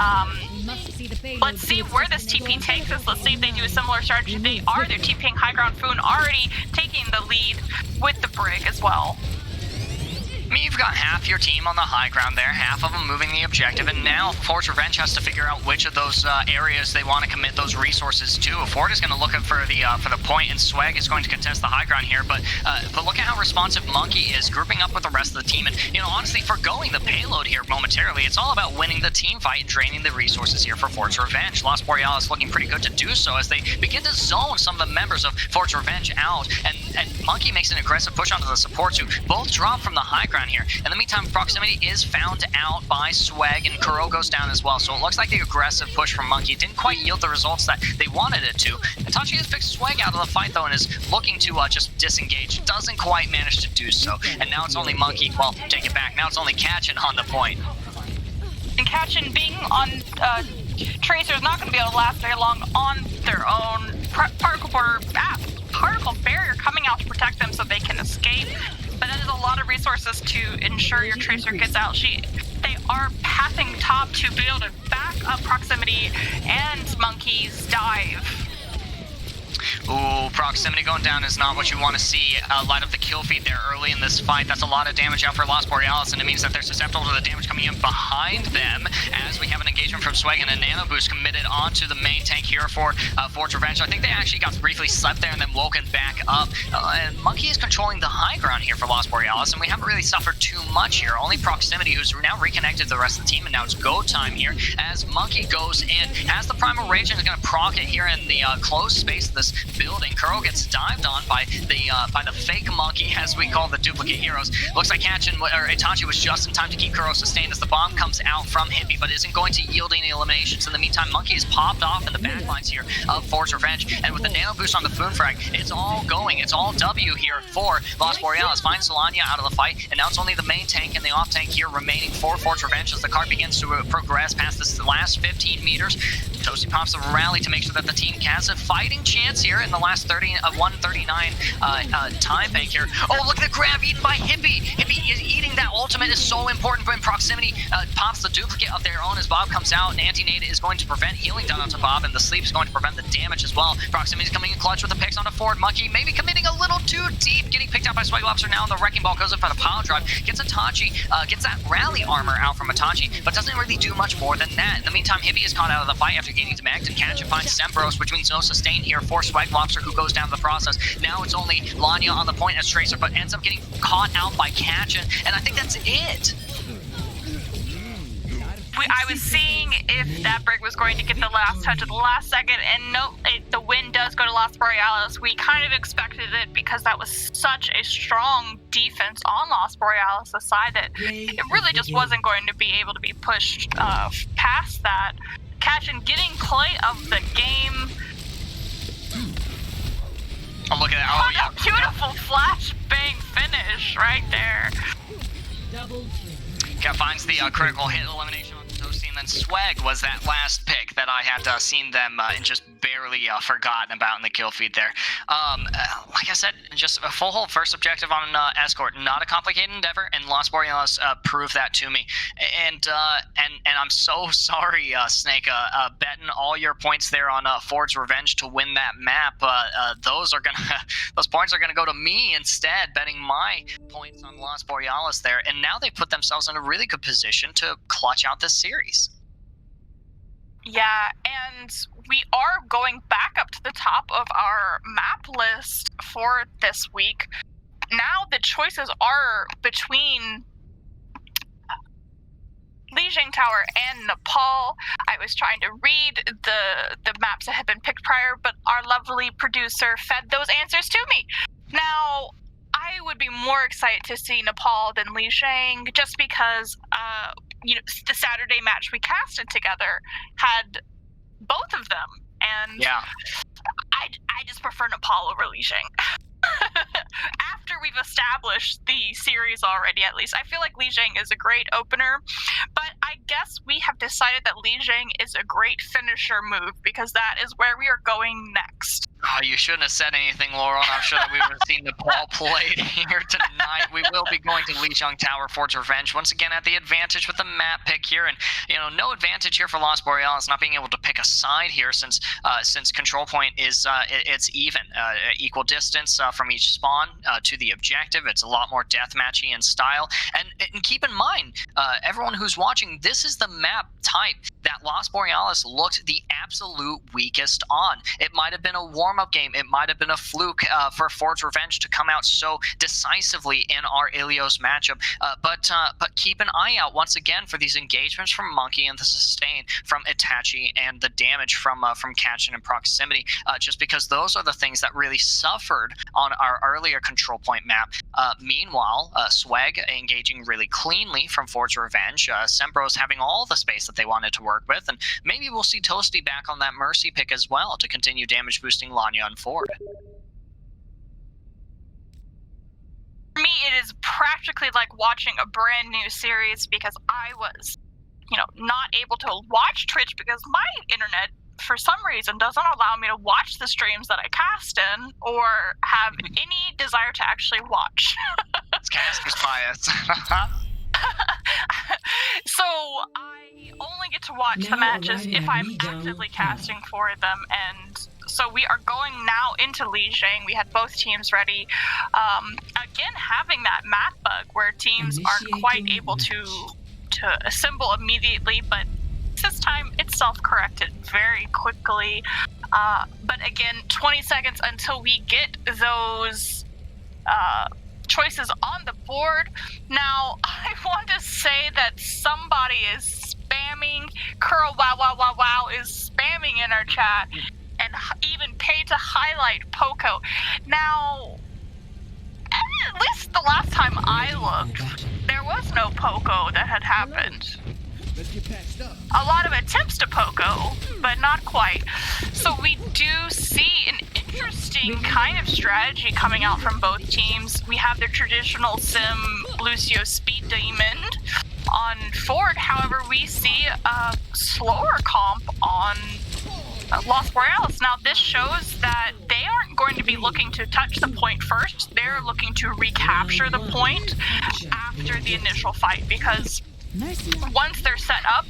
let's see where this TP takes us. Let's see if they do a similar strategy. They're TPing high ground. Foon already taking the lead with the Brig as well. I mean, you've got half your team on the high ground there, half of them moving the objective, and now Ford's Revenge has to figure out which of those areas they want to commit those resources to. Ford is going to look up for the point, and Swag is going to contest the high ground here, but look at how responsive Monkey is, grouping up with the rest of the team, and honestly, forgoing the payload here momentarily. It's all about winning the team fight and draining the resources here for Ford's Revenge. Las Borealis looking pretty good to do so as they begin to zone some of the members of Ford's Revenge out, and Monkey makes an aggressive push onto the supports who both drop from the high ground here. In the meantime, Proximity is found out by Swag, and Kuro goes down as well. So it looks like the aggressive push from Monkey didn't quite yield the results that they wanted it to. Itachi has picked Swag out of the fight, though, and is looking to just disengage. Doesn't quite manage to do so. And now it's only Monkey. Well, take it back. Now it's only Catchin on the point. And Catchin being on Tracer is not going to be able to last very long on their own. Particle barrier coming out to protect them so they can escape. But that is a lot of resources to ensure your Tracer gets out. They are pathing top to be able to back up Proximity and Monkey's dive. Ooh, Proximity going down is not what you want to see. Light up the kill feed there early in this fight. That's a lot of damage out for Las Borealis, and it means that they're susceptible to the damage coming in behind them as we have an engagement from Swag and a nano boost committed onto the main tank here for Ford's Revenge. I think they actually got briefly slept there and then woken back up. And Monkey is controlling the high ground here for Las Borealis, and we haven't really suffered too much here. Only Proximity, who's now reconnected to the rest of the team, and now it's go time here as Monkey goes in. As the Primal Rage is going to proc it here in the closed space of this building. Kuro gets dived on by the fake Monkey, as we call the duplicate heroes. Looks like Itachi was just in time to keep Kuro sustained as the bomb comes out from Hippie, but isn't going to yield any eliminations. In the meantime, Monkey is popped off in the backlines here of Ford's Revenge, and with the nano boost on the Foon frag, it's all going. It's all W here for Las Borealis. Finds Lanya out of the fight, and now it's only the main tank and the off tank here remaining for Ford's Revenge as the card begins to progress past this last 15 meters. Toasty pops the rally to make sure that the team has a fighting chance here in the last 139 time bank here. Oh, look at the grab eaten by Hippie. Hippie is eating that ultimate is so important when Proximity pops the duplicate of their own as Bob comes out, and Anti-Nade is going to prevent healing done onto Bob, and the sleep is going to prevent the damage as well. Proximity is coming in clutch with the picks onto Ford. Monkey maybe committing a little too deep, getting picked out by Swag Lobster now, and the Wrecking Ball goes in for the pile drive. Gets Itachi, gets that rally armor out from Itachi, but doesn't really do much more than that. In the meantime, Hippie is caught out of the fight after getting demagged, and Catch finds Sembros, which means no sustain here for Swag Lobster, who goes down the process. Now it's only Lanya on the point as Tracer, but ends up getting caught out by Catchin, and I think that's it. I was seeing if that Brig was going to get the last touch at the last second, and nope, the win does go to Las Borealis. We kind of expected it because that was such a strong defense on Las Borealis' side that it really just wasn't going to be able to be pushed past that. Catchin getting play of the game. Oh, look at that. Oh, yeah. Beautiful flashbang finish right there. Double kill. Cat finds the critical hit elimination on Toasty, and then Swag was that last pick that I had seen them and just barely forgotten about in the kill feed there. Like I said, just a full hold first objective on Escort. Not a complicated endeavor, and Los Borealis proved that to me. And I'm so sorry, Snake, betting all your points there on Ford's Revenge to win that map. Those points are gonna go to me instead, betting my points on Los Borealis there. And now they put themselves in a really good position to clutch out this series. Yeah, and we are going back up to the top of our map list for this week. Now the choices are between Lijiang Tower and Nepal. I was trying to read the maps that had been picked prior, but our lovely producer fed those answers to me. Now, I would be more excited to see Nepal than Lijiang, just because the Saturday match we casted together had both of them, and Yeah. I just prefer Nepal over Lijiang. After we've established the series already, at least. I feel like Lijiang is a great opener, but I guess we have decided that Lijiang is a great finisher move, because that is where we are going next. Oh, you shouldn't have said anything, Laurel. I'm sure that we would have seen Nepal played here tonight. We will be going to Lijiang Tower, Ford's Revenge, once again at the advantage with the map pick here. And, no advantage here for Los Borealis not being able to pick a side here, since control point is it's even. Equal distance from each spawn to the objective. It's a lot more deathmatchy in style. And keep in mind, everyone who's watching, this is the map type that Los Borealis looked the absolute weakest on. It might have been a warm-up game. It might have been a fluke for Ford's Revenge to come out so decisively in our Ilios matchup. But keep an eye out once again for these engagements from Monkey and the sustain from Itachi and the damage from Catchin and proximity. Just because those are the things that really suffered on our earlier control point map. Meanwhile, Swag engaging really cleanly from Ford's Revenge. Sembros having all the space that they wanted to work with, and maybe we'll see Toasty back on that Mercy pick as well to continue damage boosting Lanya and Ford. For me, it is practically like watching a brand new series, because I was, not able to watch Twitch because my internet, for some reason, doesn't allow me to watch the streams that I cast in or have any desire to actually watch. It's caster's bias. So I only get to watch the matches if I'm actively casting for them, and so we are going now into Lijiang. We had both teams ready. Again, having that map bug where teams aren't quite able to assemble immediately, but this time it's self-corrected very quickly. But again, 20 seconds until we get those choices on the board. Now, I want to say that somebody is spamming, Curl wow is spamming in our chat, and even paid to highlight Poco. Now, at least the last time I looked, there was no Poco that had happened. A lot of attempts to Poco, but not quite. So we do see an interesting kind of strategy coming out from both teams. We have the traditional sim Lucio Speed Demon on Ford. However, we see a slower comp on Los Borealis. Now, this shows that they aren't going to be looking to touch the point first. They're looking to recapture the point after the initial fight, because once they're set up,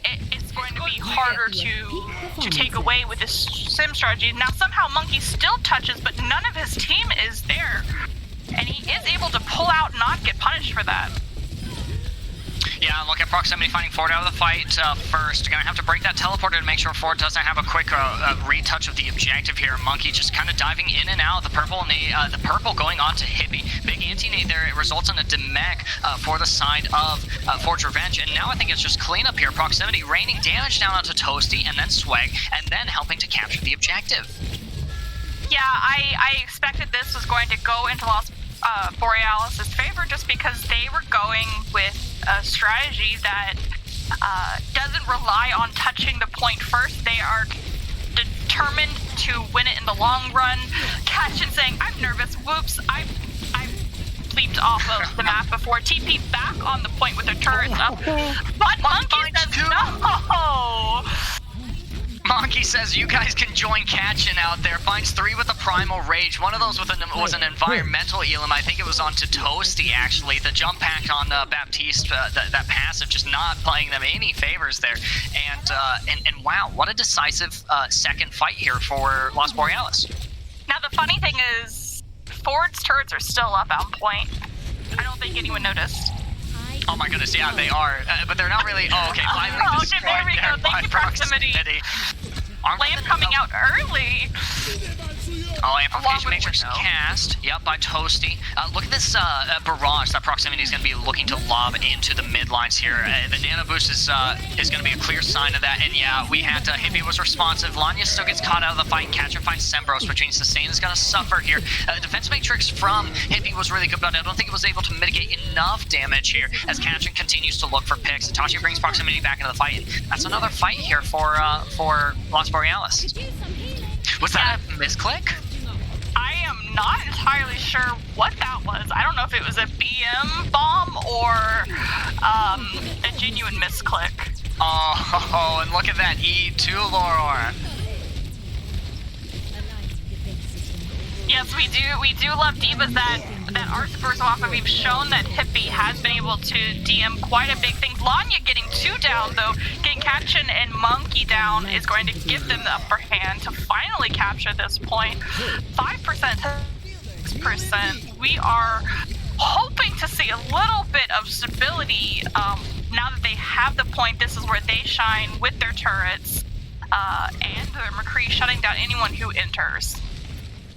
it's going to be harder to take away with this sim strategy. Now, somehow Monkey still touches, but none of his team is there, and he is able to pull out and not get punished for that. Yeah, look at proximity finding Ford out of the fight first. Gonna have to break that teleporter to make sure Ford doesn't have a quick retouch of the objective here. Monkey just kind of diving in and out. The purple and the purple going on to Hippie. Big anti-nade there. It results in a demech for the side of Ford's Revenge. And now I think it's just cleanup here. Proximity raining damage down onto Toasty and then Swag, and then helping to capture the objective. Yeah, I expected this was going to go into Los Borealis' favor, just because they were going with a strategy that doesn't rely on touching the point first. They are determined to win it in the long run. Catchin saying, I'm nervous. Whoops, I leaped off of the map before. TP back on the point with her turrets up. But Monkey says no! Monkey says you guys can join Catchin out there. Finds 3 with a Primal Rage. One of those was an environmental elim. I think it was onto Toasty, actually. The jump pack on Baptiste, that passive, just not playing them any favors there. And wow, what a decisive second fight here for Las Borealis. Now the funny thing is, Ford's turrets are still up on point. I don't think anyone noticed. Oh my goodness, yeah, they are. But they're not really... Oh, okay, finally destroyed there we go. Thank you, proximity. Lamp coming out early. Oh, Amplification Matrix cast. Yep, by Toasty. Look at this barrage that Proximity is going to be looking to lob into the mid lines here. The Nano Boost is going to be a clear sign of that. And yeah, we had Hippie was responsive. Lanya still gets caught out of the fight. Catcher finds Sembros, which means Sustain is going to suffer here. Defense Matrix from Hippie was really good, but I don't think it was able to mitigate enough damage here as Catcher continues to look for picks. Itachi brings Proximity back into the fight. That's another fight here for Las Borealis. Was that a misclick? I am not entirely sure what that was. I don't know if it was a BM bomb or a genuine misclick. Oh, and look at that E2 Loror. Yes, we do love divas that are super off of. We've shown that Hippie has been able to DM quite a big thing. Lanya getting 2 down though, getting Catchin and Monkey down is going to give them the upper hand to finally capture this point. 5% to 6%. We are hoping to see a little bit of stability now that they have the point. This is where they shine with their turrets and their McCree shutting down anyone who enters.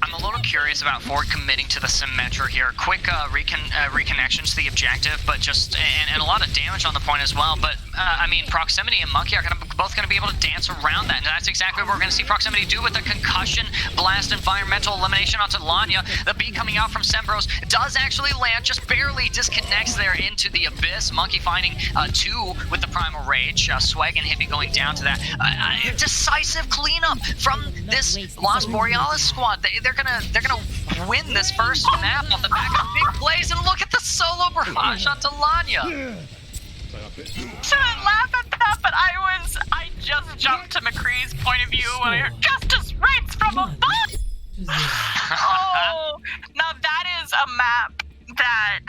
I'm a little curious about Ford committing to the Symmetra here. Quick reconnection to the objective, but just and a lot of damage on the point as well. But I mean, Proximity and Monkey are both going to be able to dance around that, and that's exactly what we're going to see Proximity do with the concussion blast environmental elimination onto Lanya. The beat coming out from Sembros does actually land, just barely disconnects there into the abyss. Monkey finding 2 with the Primal Rage. Swag and Hippie going down to that. Decisive cleanup from this Las Borealis squad. They're gonna win this first map on the back of big plays, and look at the solo barrage onto Lanya. Shouldn't laugh at that, but I just jumped to McCree's point of view when I heard justice reigns from above. Oh, now that is a map that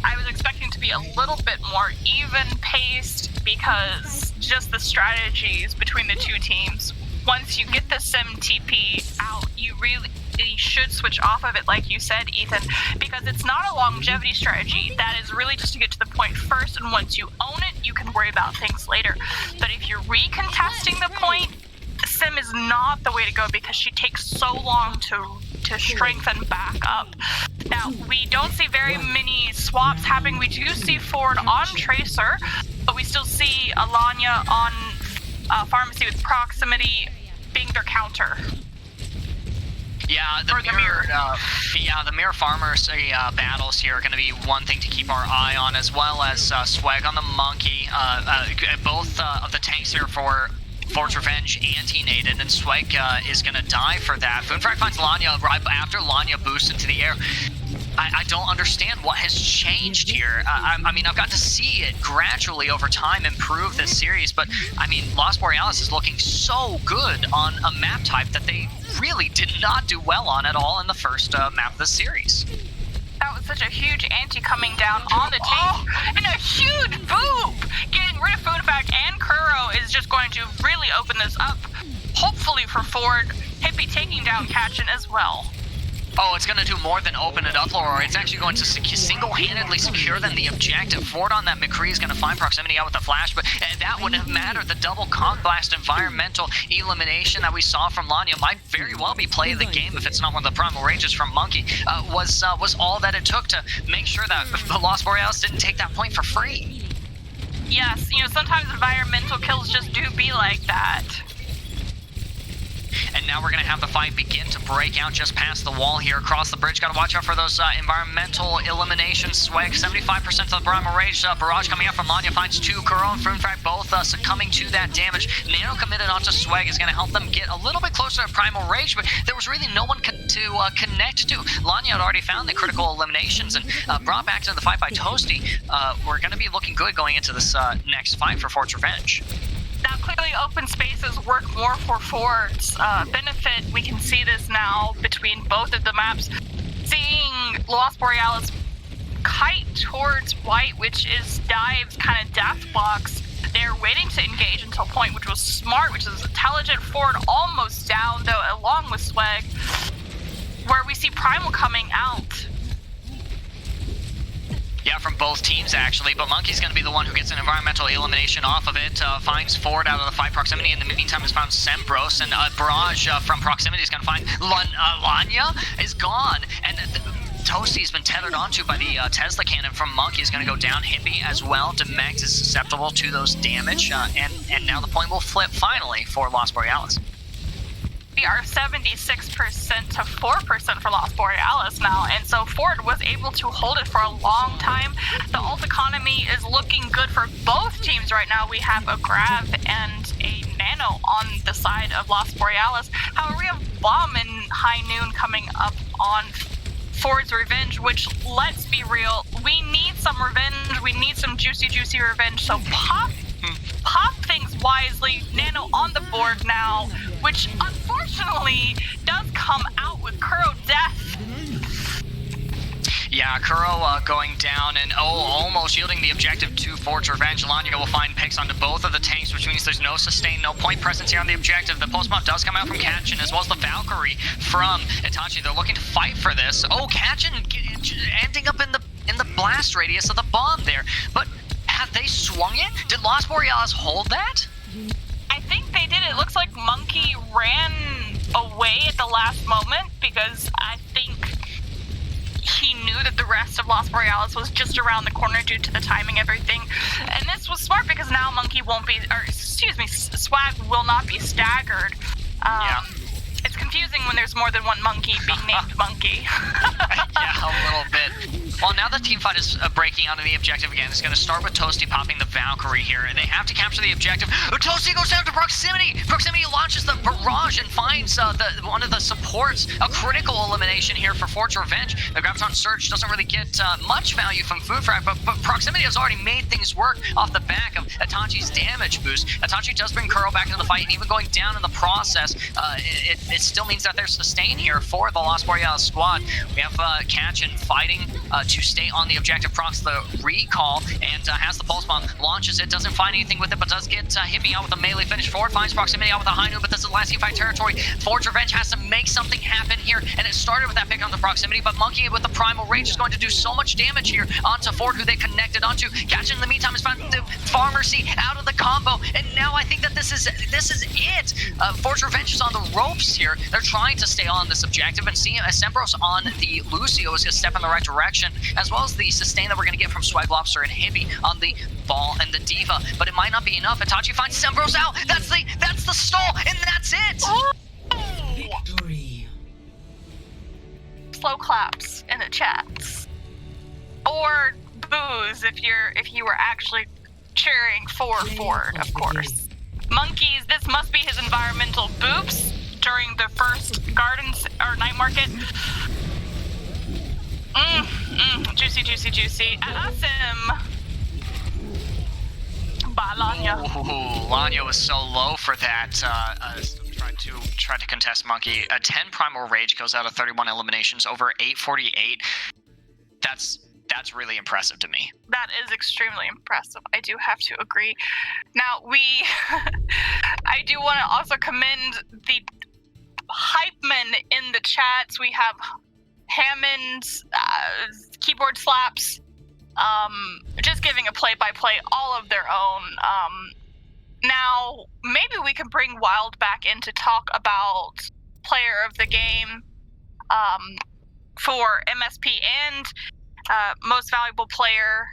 I was expecting to be a little bit more even paced because just the strategies between the two teams. Once you get the Sim TP out, you really should switch off of it, like you said, Ethan, because it's not a longevity strategy. That is really just to get to the point first, and once you own it, you can worry about things later. But if you're recontesting the point, Sim is not the way to go because she takes so long to strengthen back up. Now, we don't see very many swaps happening. We do see Ford on Tracer, but we still see Alanya on Pharmacy with Proximity being their counter. Yeah, the mirror farmers battles here are going to be one thing to keep our eye on, as well as Swag on the Monkey. Both of the tanks here for Ford's Revenge anti-nated, and Swag is going to die for that. Foonfrag finds Lanya right after Lanya boosts into the air. I don't understand what has changed here. I mean, I've got to see it gradually over time improve this series, but I mean, Las Borealis is looking so good on a map type that they really did not do well on at all in the first map of the series. That was such a huge anti coming down on the tank, and a huge boop! Getting rid of Foodfact and Kuro is just going to really open this up, hopefully for Ford. Hippie taking down Catchin as well. Oh, it's going to do more than open it up, Laura. It's actually going to single-handedly secure them the objective. Ford on that McCree is going to find Proximity out with the flash, but that wouldn't have mattered. The double conk blast environmental elimination that we saw from Lanya might very well be play of the game if it's not one of the primal rages from Monkey. Was all that it took to make sure that the Las Borealis didn't take that point for free. Yes, you know, sometimes environmental kills just do be like that. And now we're going to have the fight begin to break out just past the wall here across the bridge. Got to watch out for those environmental eliminations. Swag 75% to the Primal Rage. Barrage coming out from Lanya finds 2. Kuro and Fruitfrag both succumbing to that damage. Nano committed onto Swag is going to help them get a little bit closer to Primal Rage, but there was really no one to connect to. Lanya had already found the critical eliminations and brought back to the fight by Toasty. We're going to be looking good going into this next fight for Ford's Revenge. Now, clearly, open spaces work more for Ford's benefit. We can see this now between both of the maps. Seeing Lost Borealis kite towards white, which is Dive's kind of death box. They're waiting to engage until point, which was smart, which is intelligent. Ford almost down, though, along with Swag, where we see Primal coming out. Yeah, from both teams, actually, but Monkey's going to be the one who gets an environmental elimination off of it, finds Ford out of the fight. Proximity, in the meantime, has found Sembros, and Barrage from Proximity is going to find Lanya is gone, and Toasty's been tethered onto by the Tesla cannon from Monkey is going to go down. Hippie as well. Demax is susceptible to those damage, and now the point will flip finally for Lost Borealis. We are 76% to 4% for Lost Borealis now, and so Ford was able to hold it for a long time. The ult economy is looking good for both teams right now. We have a Grav and a Nano on the side of Lost Borealis. However, we have Bomb and High Noon coming up on Ford's Revenge, which, let's be real, we need some revenge. We need some juicy revenge, so pop things wisely. Nano on the board now, which unfortunately does come out with Kuro death. Yeah, Kuro going down and almost yielding the objective to Ford's Revenge. Lanya will find picks onto both of the tanks, which means there's no sustain, no point presence here on the objective. The post buff does come out from Kachin, as well as the Valkyrie from Itachi. They're looking to fight for this. Kachin ending up in the blast radius of the bomb there, but have they swung it? Did Lost Borealis hold that? I think they did. It looks like Monkey ran away at the last moment because I think he knew that the rest of Lost Borealis was just around the corner due to the timing of everything. And this was smart because now Monkey won't be, Swag will not be staggered. Yeah. It's confusing when there's more than one monkey being named Monkey. Yeah, a little bit. Well, now the team fight is breaking out of the objective again. It's going to start with Toasty popping the Valkyrie here, and they have to capture the objective. Toasty goes down to Proximity. Proximity launches the barrage and finds one of the supports. A critical elimination here for Ford's Revenge. The Graviton Surge doesn't really get much value from Food Frag, but Proximity has already made things work off the back of Itachi's damage boost. Itachi does bring Kuro back into the fight, and even going down in the process, it still means that there's sustain here for the Lost Borealis squad. We have Kachin fighting to stay on the objective, procs the recall, and has the pulse bomb, launches it, doesn't find anything with it, but does get Hippie out with a melee finish. Ford finds Proximity out with a high noon, but this is last team fight territory. Ford's Revenge has to make something happen here, and it started with that pick on the Proximity, but Monkey with the Primal Rage is going to do so much damage here onto Ford, who they connected onto. Kachin in the meantime has found the Pharmacy out of the combo, and now I think that this is it. Ford's Revenge is on the ropes here. They're trying to stay on this objective, and seeing Sembros on the Lucio is going to step in the right direction, as well as the sustain that we're going to get from Swag Lobster and Hippie on the Ball and the Diva, but it might not be enough. Itachi finds Sembros out. That's the stall, and that's it. Victory. Slow claps in the chats, or boos if you were actually cheering for Ford, of course. Monkeys, this must be his environmental boops during the first gardens or night market. Juicy. Awesome. Bye, Lanya. Ooh, Lanya was so low for that. Tried to contest Monkey. A 10 Primal Rage goes out of 31 eliminations, over 848. That's really impressive to me. That is extremely impressive. I do have to agree. Now, I do want to also commend the hype men in the chats. We have Hammond, keyboard slaps, just giving a play-by-play all of their own. Now, maybe we can bring Wild back in to talk about player of the game for MSP and most valuable player,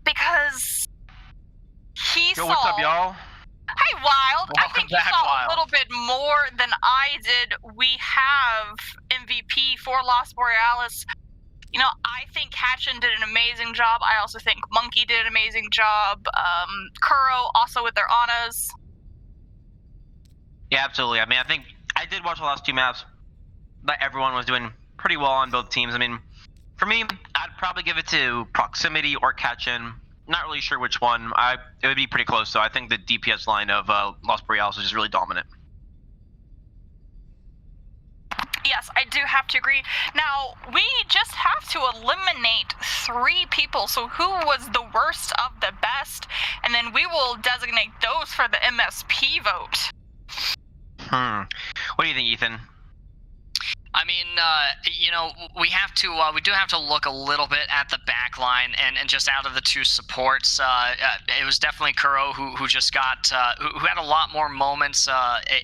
because he saw... Yo, what's up, y'all? Hey, Wild. I Welcome think you back, saw Wild. a little bit more than I did. We have MVP for Lost Borealis. You know, I think Hatchin did an amazing job. I also think Monkey did an amazing job. Kuro also with their Anas. Yeah, absolutely. I mean, I think I did watch the last two maps, but everyone was doing pretty well on both teams. I mean, for me, I'd probably give it to Proximity or Catchin. Not really sure which one. It would be pretty close, though. I think the DPS line of Lost Borealis is just really dominant. Yes, I do have to agree. Now, we just have to eliminate 3 people. So who was the worst of the best? And then we will designate those for the MSP vote. What do you think, Ethan? I mean, we do have to look a little bit at the back line, and just out of the 2 supports, it was definitely Kuro who just got who had a lot more moments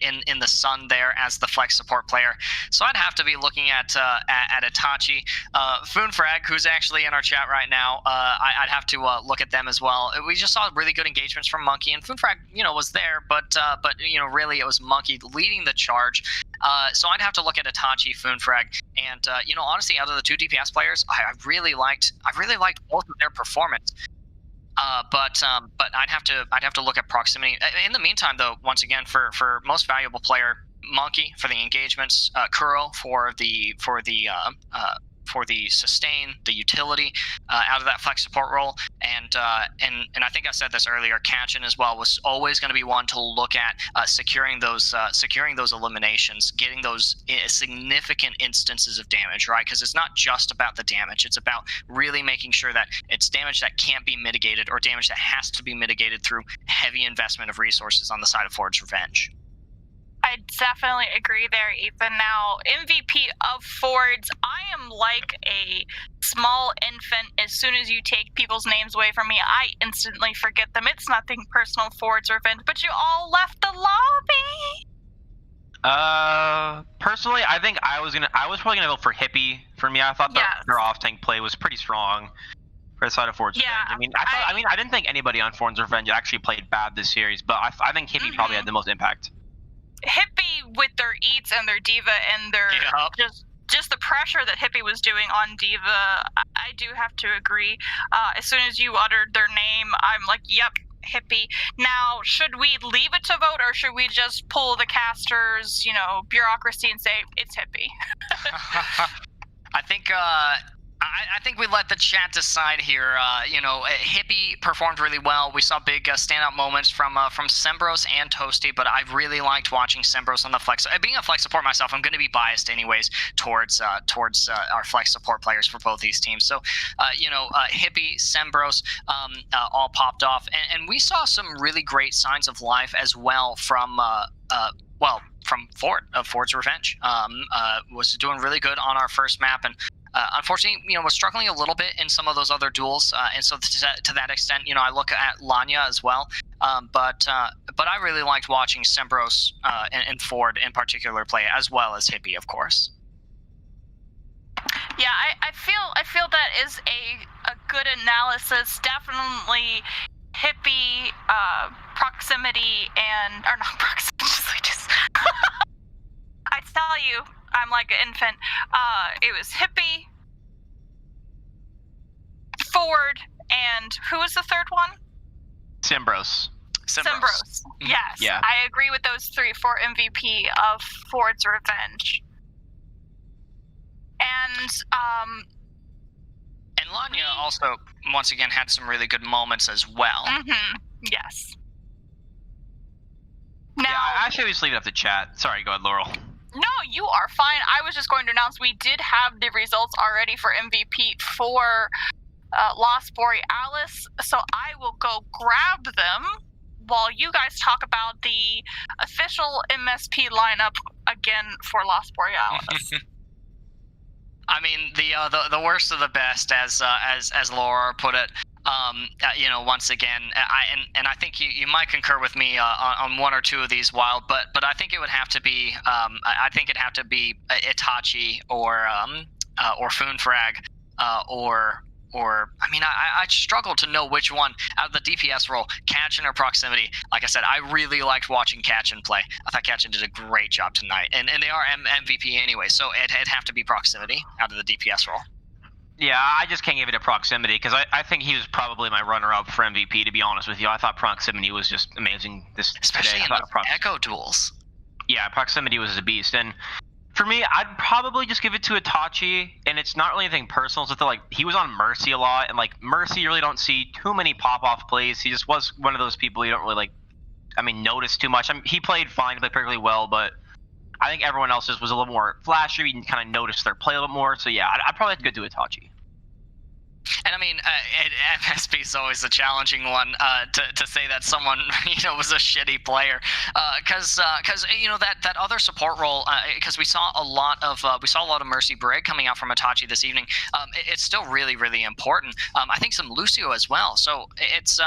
in the sun there as the flex support player. So I'd have to be looking at Itachi, Foonfrag, who's actually in our chat right now. I'd have to look at them as well. We just saw really good engagements from Monkey, and Foonfrag, was there, but really it was Monkey leading the charge. So I'd have to look at Itachi, Foonfrag, and honestly, out of the 2 DPS players, I really liked both of their performance. But I'd have to look at Proximity. In the meantime, though, once again, for most valuable player, Monkey for the engagements, Kuro for the sustain, the utility out of that flex support role, and I think I said this earlier. Catchin as well was always going to be one to look at securing those eliminations, getting those significant instances of damage, right? Because it's not just about the damage; it's about really making sure that it's damage that can't be mitigated or damage that has to be mitigated through heavy investment of resources on the side of Forge Revenge. I definitely agree there, Ethan. Now, MVP of Fords, I am like a small infant. As soon as you take people's names away from me, I instantly forget them. It's nothing personal, Fords Revenge, but you all left the lobby. Personally, I think I was probably gonna vote for Hippie. For me, I thought their off tank play was pretty strong for the side of Forge Revenge. I mean, I didn't think anybody on Forge Revenge actually played bad this series, but I think Hippie probably had the most impact. Hippie with their eats and their diva and their just the pressure that Hippie was doing on diva, I do have to agree. As soon as you uttered their name, I'm like, yep, Hippie. Now, should we leave it to vote, or should we just pull the casters, bureaucracy and say it's Hippie? I think we let the chat decide here. Hippie performed really well. We saw big standout moments from Sembros and Toasty, but I really liked watching Sembros on the flex. Being a flex support myself, I'm going to be biased anyways towards our flex support players for both these teams. So, Hippie, Sembros, all popped off, and we saw some really great signs of life as well from Ford's Revenge. Was doing really good on our first map, and unfortunately, was struggling a little bit in some of those other duels, and so to that extent, I look at Lanya as well. But I really liked watching Sembros and Ford in particular play, as well as Hippie, of course. Yeah, I feel that is a good analysis. Definitely Hippie, Proximity, or not Proximity. Just I tell you, I'm like an infant. It was Hippie, Ford, and who was the third one? Sembros. Yes. Yeah. I agree with those 3 for MVP of Ford's Revenge. And Lanya also, once again, had some really good moments as well. Yes. Now, yeah, I should just leave it up to chat. Sorry, go ahead, Laurel. No, you are fine. I was just going to announce we did have the results already for MVP for Lost Borealis, so I will go grab them while you guys talk about the official MSP lineup again for Lost Borealis. I mean, the worst of the best, as Laura put it. Once again, I think you might concur with me on 1 or 2 of these, Wild, but I think it would have to be Itachi or Foonfrag or I mean, I struggle to know which one out of the DPS role, Kachin or Proximity. Like I said, I really liked watching Kachin play. I thought Kachin did a great job tonight, and they are MVP anyway, so it'd have to be Proximity out of the DPS role. Yeah, I just can't give it a Proximity because I think he was probably my runner-up for MVP. To be honest with you, I thought Proximity was just amazing especially today. in those Echo duels. Yeah, Proximity was a beast, and for me, I'd probably just give it to Itachi, and it's not really anything personal. It's just that, like, he was on Mercy a lot, and like Mercy, you really don't see too many pop-off plays. He just was one of those people you don't really notice too much. I mean, he played fine, he played perfectly well, but I think everyone else just was a little more flashy. You can kind of notice their play a little more. So yeah, I'd probably have to go to Itachi. And I mean, MSP is always a challenging one to say that someone was a shitty player, because that other support role, because we saw a lot of Mercy Brig coming out from Itachi this evening. It's still really, really important. I think some Lucio as well. So it's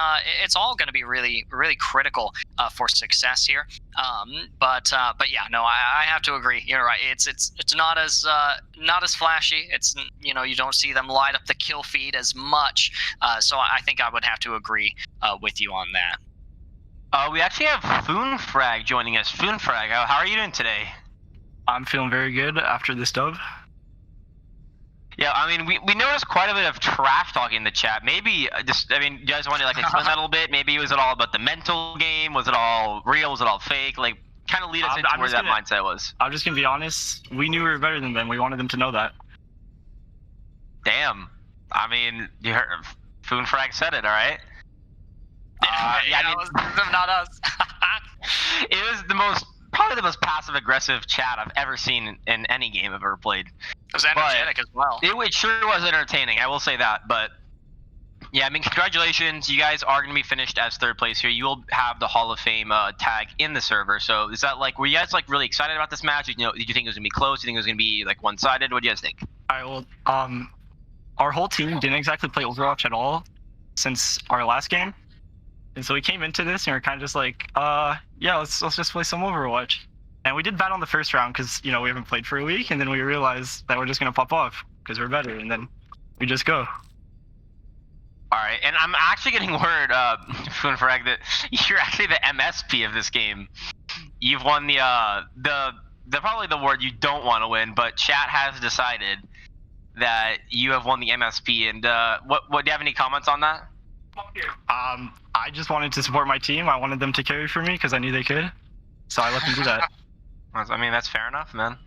all going to be really, really critical for success here. But yeah, no, I have to agree. You're right. It's not as flashy. It's you don't see them light up the kill feed as much. So I think I would have to agree with you on that. We actually have Foonfrag joining us. Foonfrag, how are you doing today? I'm feeling very good after this dub. Yeah, I mean, we noticed quite a bit of trash talking in the chat. Maybe you guys want to explain that a little bit? Maybe was it all about the mental game? Was it all real? Was it all fake? Like, kind of lead us into where that mindset was. I'm just gonna be honest. We knew we were better than them. We wanted them to know that. Damn. I mean, you heard Foonfrag said it, all right? It was them, not us. It was probably the most passive aggressive chat I've ever seen in any game I've ever played. It was energetic as well. It sure was entertaining, I will say that. But yeah, I mean, congratulations. You guys are going to be finished as third place here. You will have the Hall of Fame tag in the server. So is that were you guys really excited about this match? Did you think it was going to be close? Did you think it was going to be one-sided? What do you guys think? Our whole team didn't exactly play Overwatch at all since our last game. And so we came into this and we're kind of just like, yeah, let's just play some Overwatch. And we did bad on the first round because, we haven't played for a week. And then we realized that we're just going to pop off because we're better. And then we just go. All right. And I'm actually getting word, Foonfrag, that you're actually the MSP of this game. You've won the probably the award you don't want to win, but chat has decided that you have won the MSP. And what do you have any comments on that? I just wanted to support my team. I wanted them to carry for me because I knew they could. So I let them do that. I mean, that's fair enough, man.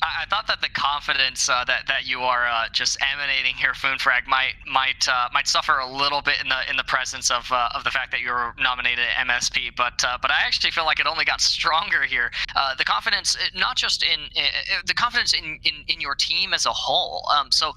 I thought that the confidence that you are just emanating here, Foonfrag, might suffer a little bit in the presence of the fact that you were nominated MSP, but I actually feel like it only got stronger here. The confidence, not just the confidence in your team as a whole. So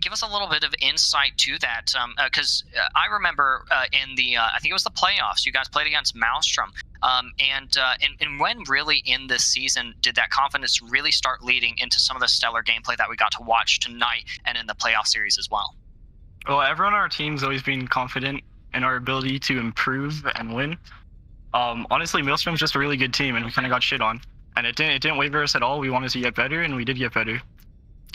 give us a little bit of insight to that, because I remember in the I think it was the playoffs, you guys played against Maelstrom. And when really in this season did that confidence really start leading into some of the stellar gameplay that we got to watch tonight and in the playoff series as well? Well, everyone on our team's always been confident in our ability to improve and win. Honestly, Maelstrom's just a really good team, and we kind of got shit on. And it didn't waver us at all. We wanted to get better, and we did get better.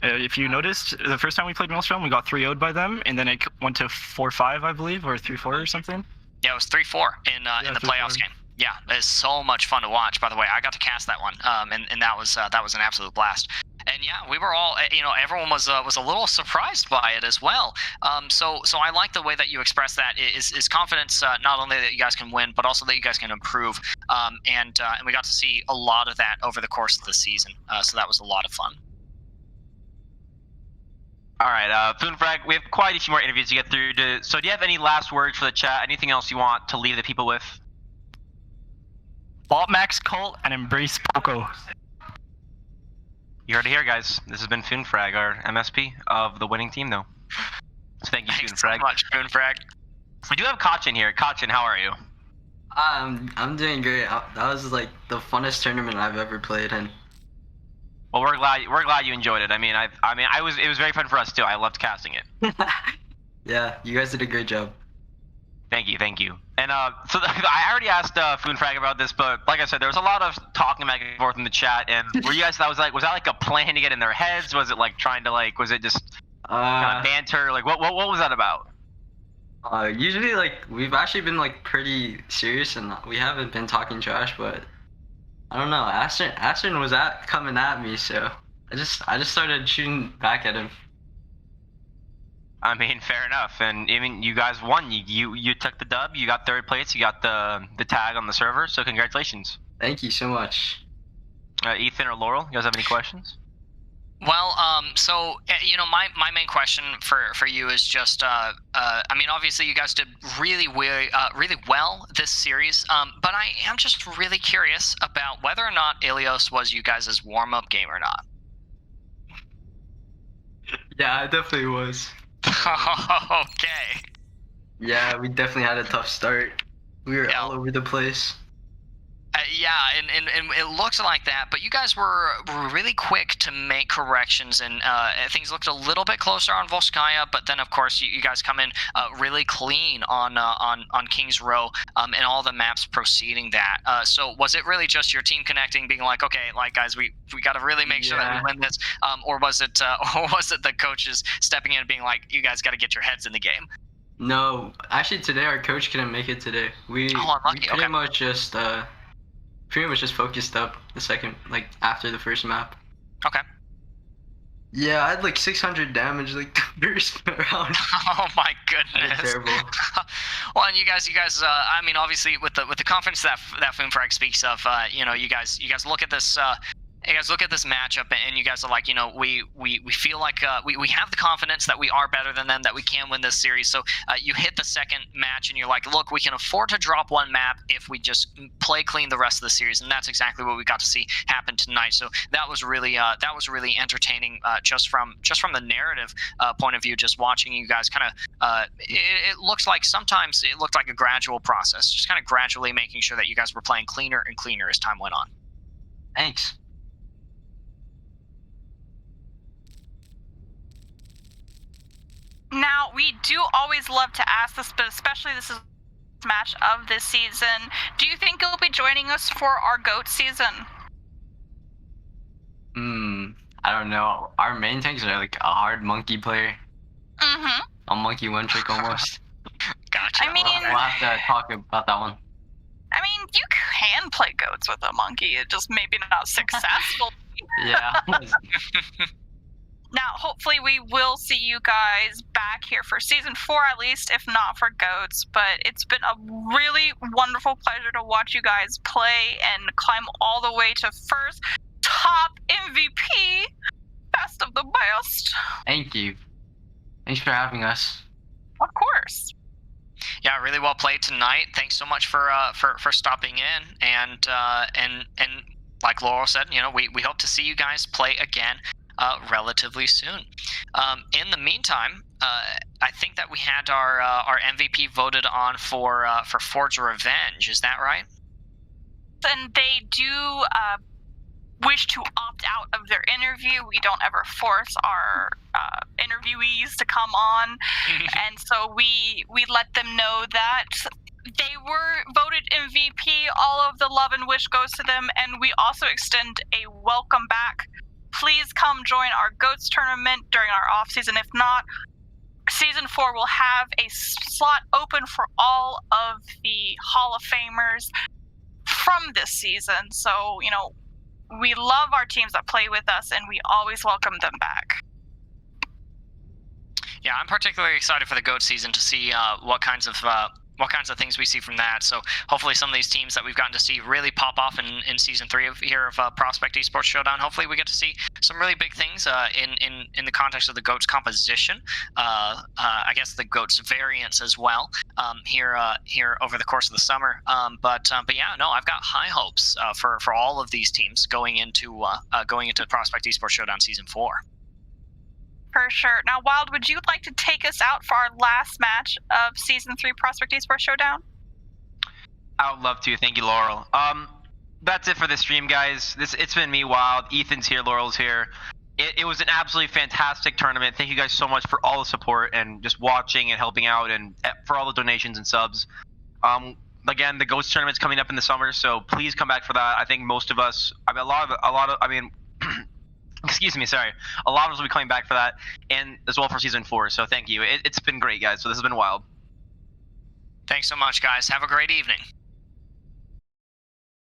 If you noticed, the first time we played Maelstrom, we got 3-0'd by them, and then it went to 4-5, I believe, or 3-4 or something. Yeah, it was 3-4 in the playoffs game. Yeah, it's so much fun to watch. By the way, I got to cast that one, and that was an absolute blast. And yeah, we were all, everyone was a little surprised by it as well. So I like the way that you express that is confidence, not only that you guys can win, but also that you guys can improve. And we got to see a lot of that over the course of the season. So that was a lot of fun. All right, Foonfrag, we have quite a few more interviews to get through. So do you have any last words for the chat? Anything else you want to leave the people with? Botmax cult and embrace Poco. You heard it here, guys. This has been Foonfrag, our MSP of the winning team, though. So thank you, Thanks Foonfrag. so much, Foonfrag. We do have Kachin here. Kachin, how are you? I'm doing great. That was like the funnest tournament I've ever played in. Well, we're glad you enjoyed it. I mean, it was very fun for us too. I loved casting it. Yeah, you guys did a great job. Thank you. And so I already asked Foonfrag about this, but like I said, there was a lot of talking back and forth in the chat. And were you guys was that like a plan to get in their heads? Was it like trying to was it just Kind Uh, of banter? Like, what was that about? Usually like we've actually been like pretty serious and we haven't been talking trash, but I don't know. Ashton was coming at me, so I just started shooting back at him. I mean, fair enough. And I mean, you guys won. You took the dub. You got third place. You got the tag on the server. So congratulations. Thank you so much. Ethan or Laurel, you guys have any questions? Well, so my main question for you is just, I mean, obviously you guys did really well this series, but I am just really curious about whether or not Ilios was you guys' warm-up game or not. Yeah, it definitely was. Okay. Yeah, we definitely had a tough start. We were Yeah. all over the place. Yeah, and it looks like that, but you guys were really quick to make corrections, and things looked a little bit closer on Volskaya, but then of course you guys come in really clean on King's Row, and all the maps preceding that. So was it really just your team connecting, being like, okay, like guys, we got to really make sure that we win this, or was it the coaches stepping in and being like, you guys got to get your heads in the game? No, actually today our coach couldn't make it today. We Unlucky. pretty Okay. much just focused up the second, like after the first map. Okay. Yeah, I had like 600 damage like the first round. Oh my That was goodness. terrible. Well, and you guys, I mean, obviously with the confidence that Foonfrag speaks of, you guys look at this. You guys look at this matchup, and you guys are like, we feel like we have the confidence that we are better than them, that we can win this series. So you hit the second match, and you're like, look, we can afford to drop one map if we just play clean the rest of the series, and that's exactly what we got to see happen tonight. So that was really entertaining, just from the narrative point of view. Just watching you guys kind of, it looks like sometimes it looked like a gradual process, just kind of gradually making sure that you guys were playing cleaner and cleaner as time went on. Thanks. Now, we do always love to ask this, but especially this is match of this season. Do you think you'll be joining us for our GOAT season? I don't know. Our main tanks are like a hard monkey player. Mm-hmm. A monkey one trick almost. Gotcha. I mean, We'll have to talk about that one. I mean, you can play GOATs with a monkey. It just maybe not successful. Yeah. Now, hopefully we will see you guys back here for Season 4 at least, if not for GOATs. But it's been a really wonderful pleasure to watch you guys play and climb all the way to first top MVP. Best of the best. Thank you. Thanks for having us. Of course. Yeah, really well played tonight. Thanks so much for stopping in, and like Laurel said, we hope to see you guys play again relatively soon. In the meantime, I think that we had our MVP voted on for Forge Revenge. Is that right? And they do wish to opt out of their interview. We don't ever force our interviewees to come on, and so we let them know that they were voted MVP. All of the love and wish goes to them, and we also extend a welcome back. Please come join our GOATS tournament during our off season. If not, Season 4 will have a slot open for all of the Hall of Famers from this season. So, we love our teams that play with us, and we always welcome them back. Yeah, I'm particularly excited for the GOAT season to see what kinds of things we see from that. So hopefully some of these teams that we've gotten to see really pop off in Season 3 of Prospect eSports Showdown. Hopefully we get to see some really big things in the context of the GOAT's composition. I guess the GOAT's variants as well here over the course of the summer. But yeah, no, I've got high hopes for all of these teams going into Prospect eSports Showdown Season 4. For sure. Now, Wild, would you like to take us out for our last match of Season 3 Prospect eSports Showdown? I would love to. Thank you, Laurel. That's it for the stream, guys. It's been me, Wild. Ethan's here. Laurel's here. It was an absolutely fantastic tournament. Thank you guys so much for all the support and just watching and helping out, and for all the donations and subs. Again, the Ghost tournament's coming up in the summer, so please come back for that. I think most of us, I mean, Excuse me, sorry. A lot of us will be coming back for that, and as well for season 4. So thank you. It's been great, guys. So this has been wild. Thanks so much, guys. Have a great evening.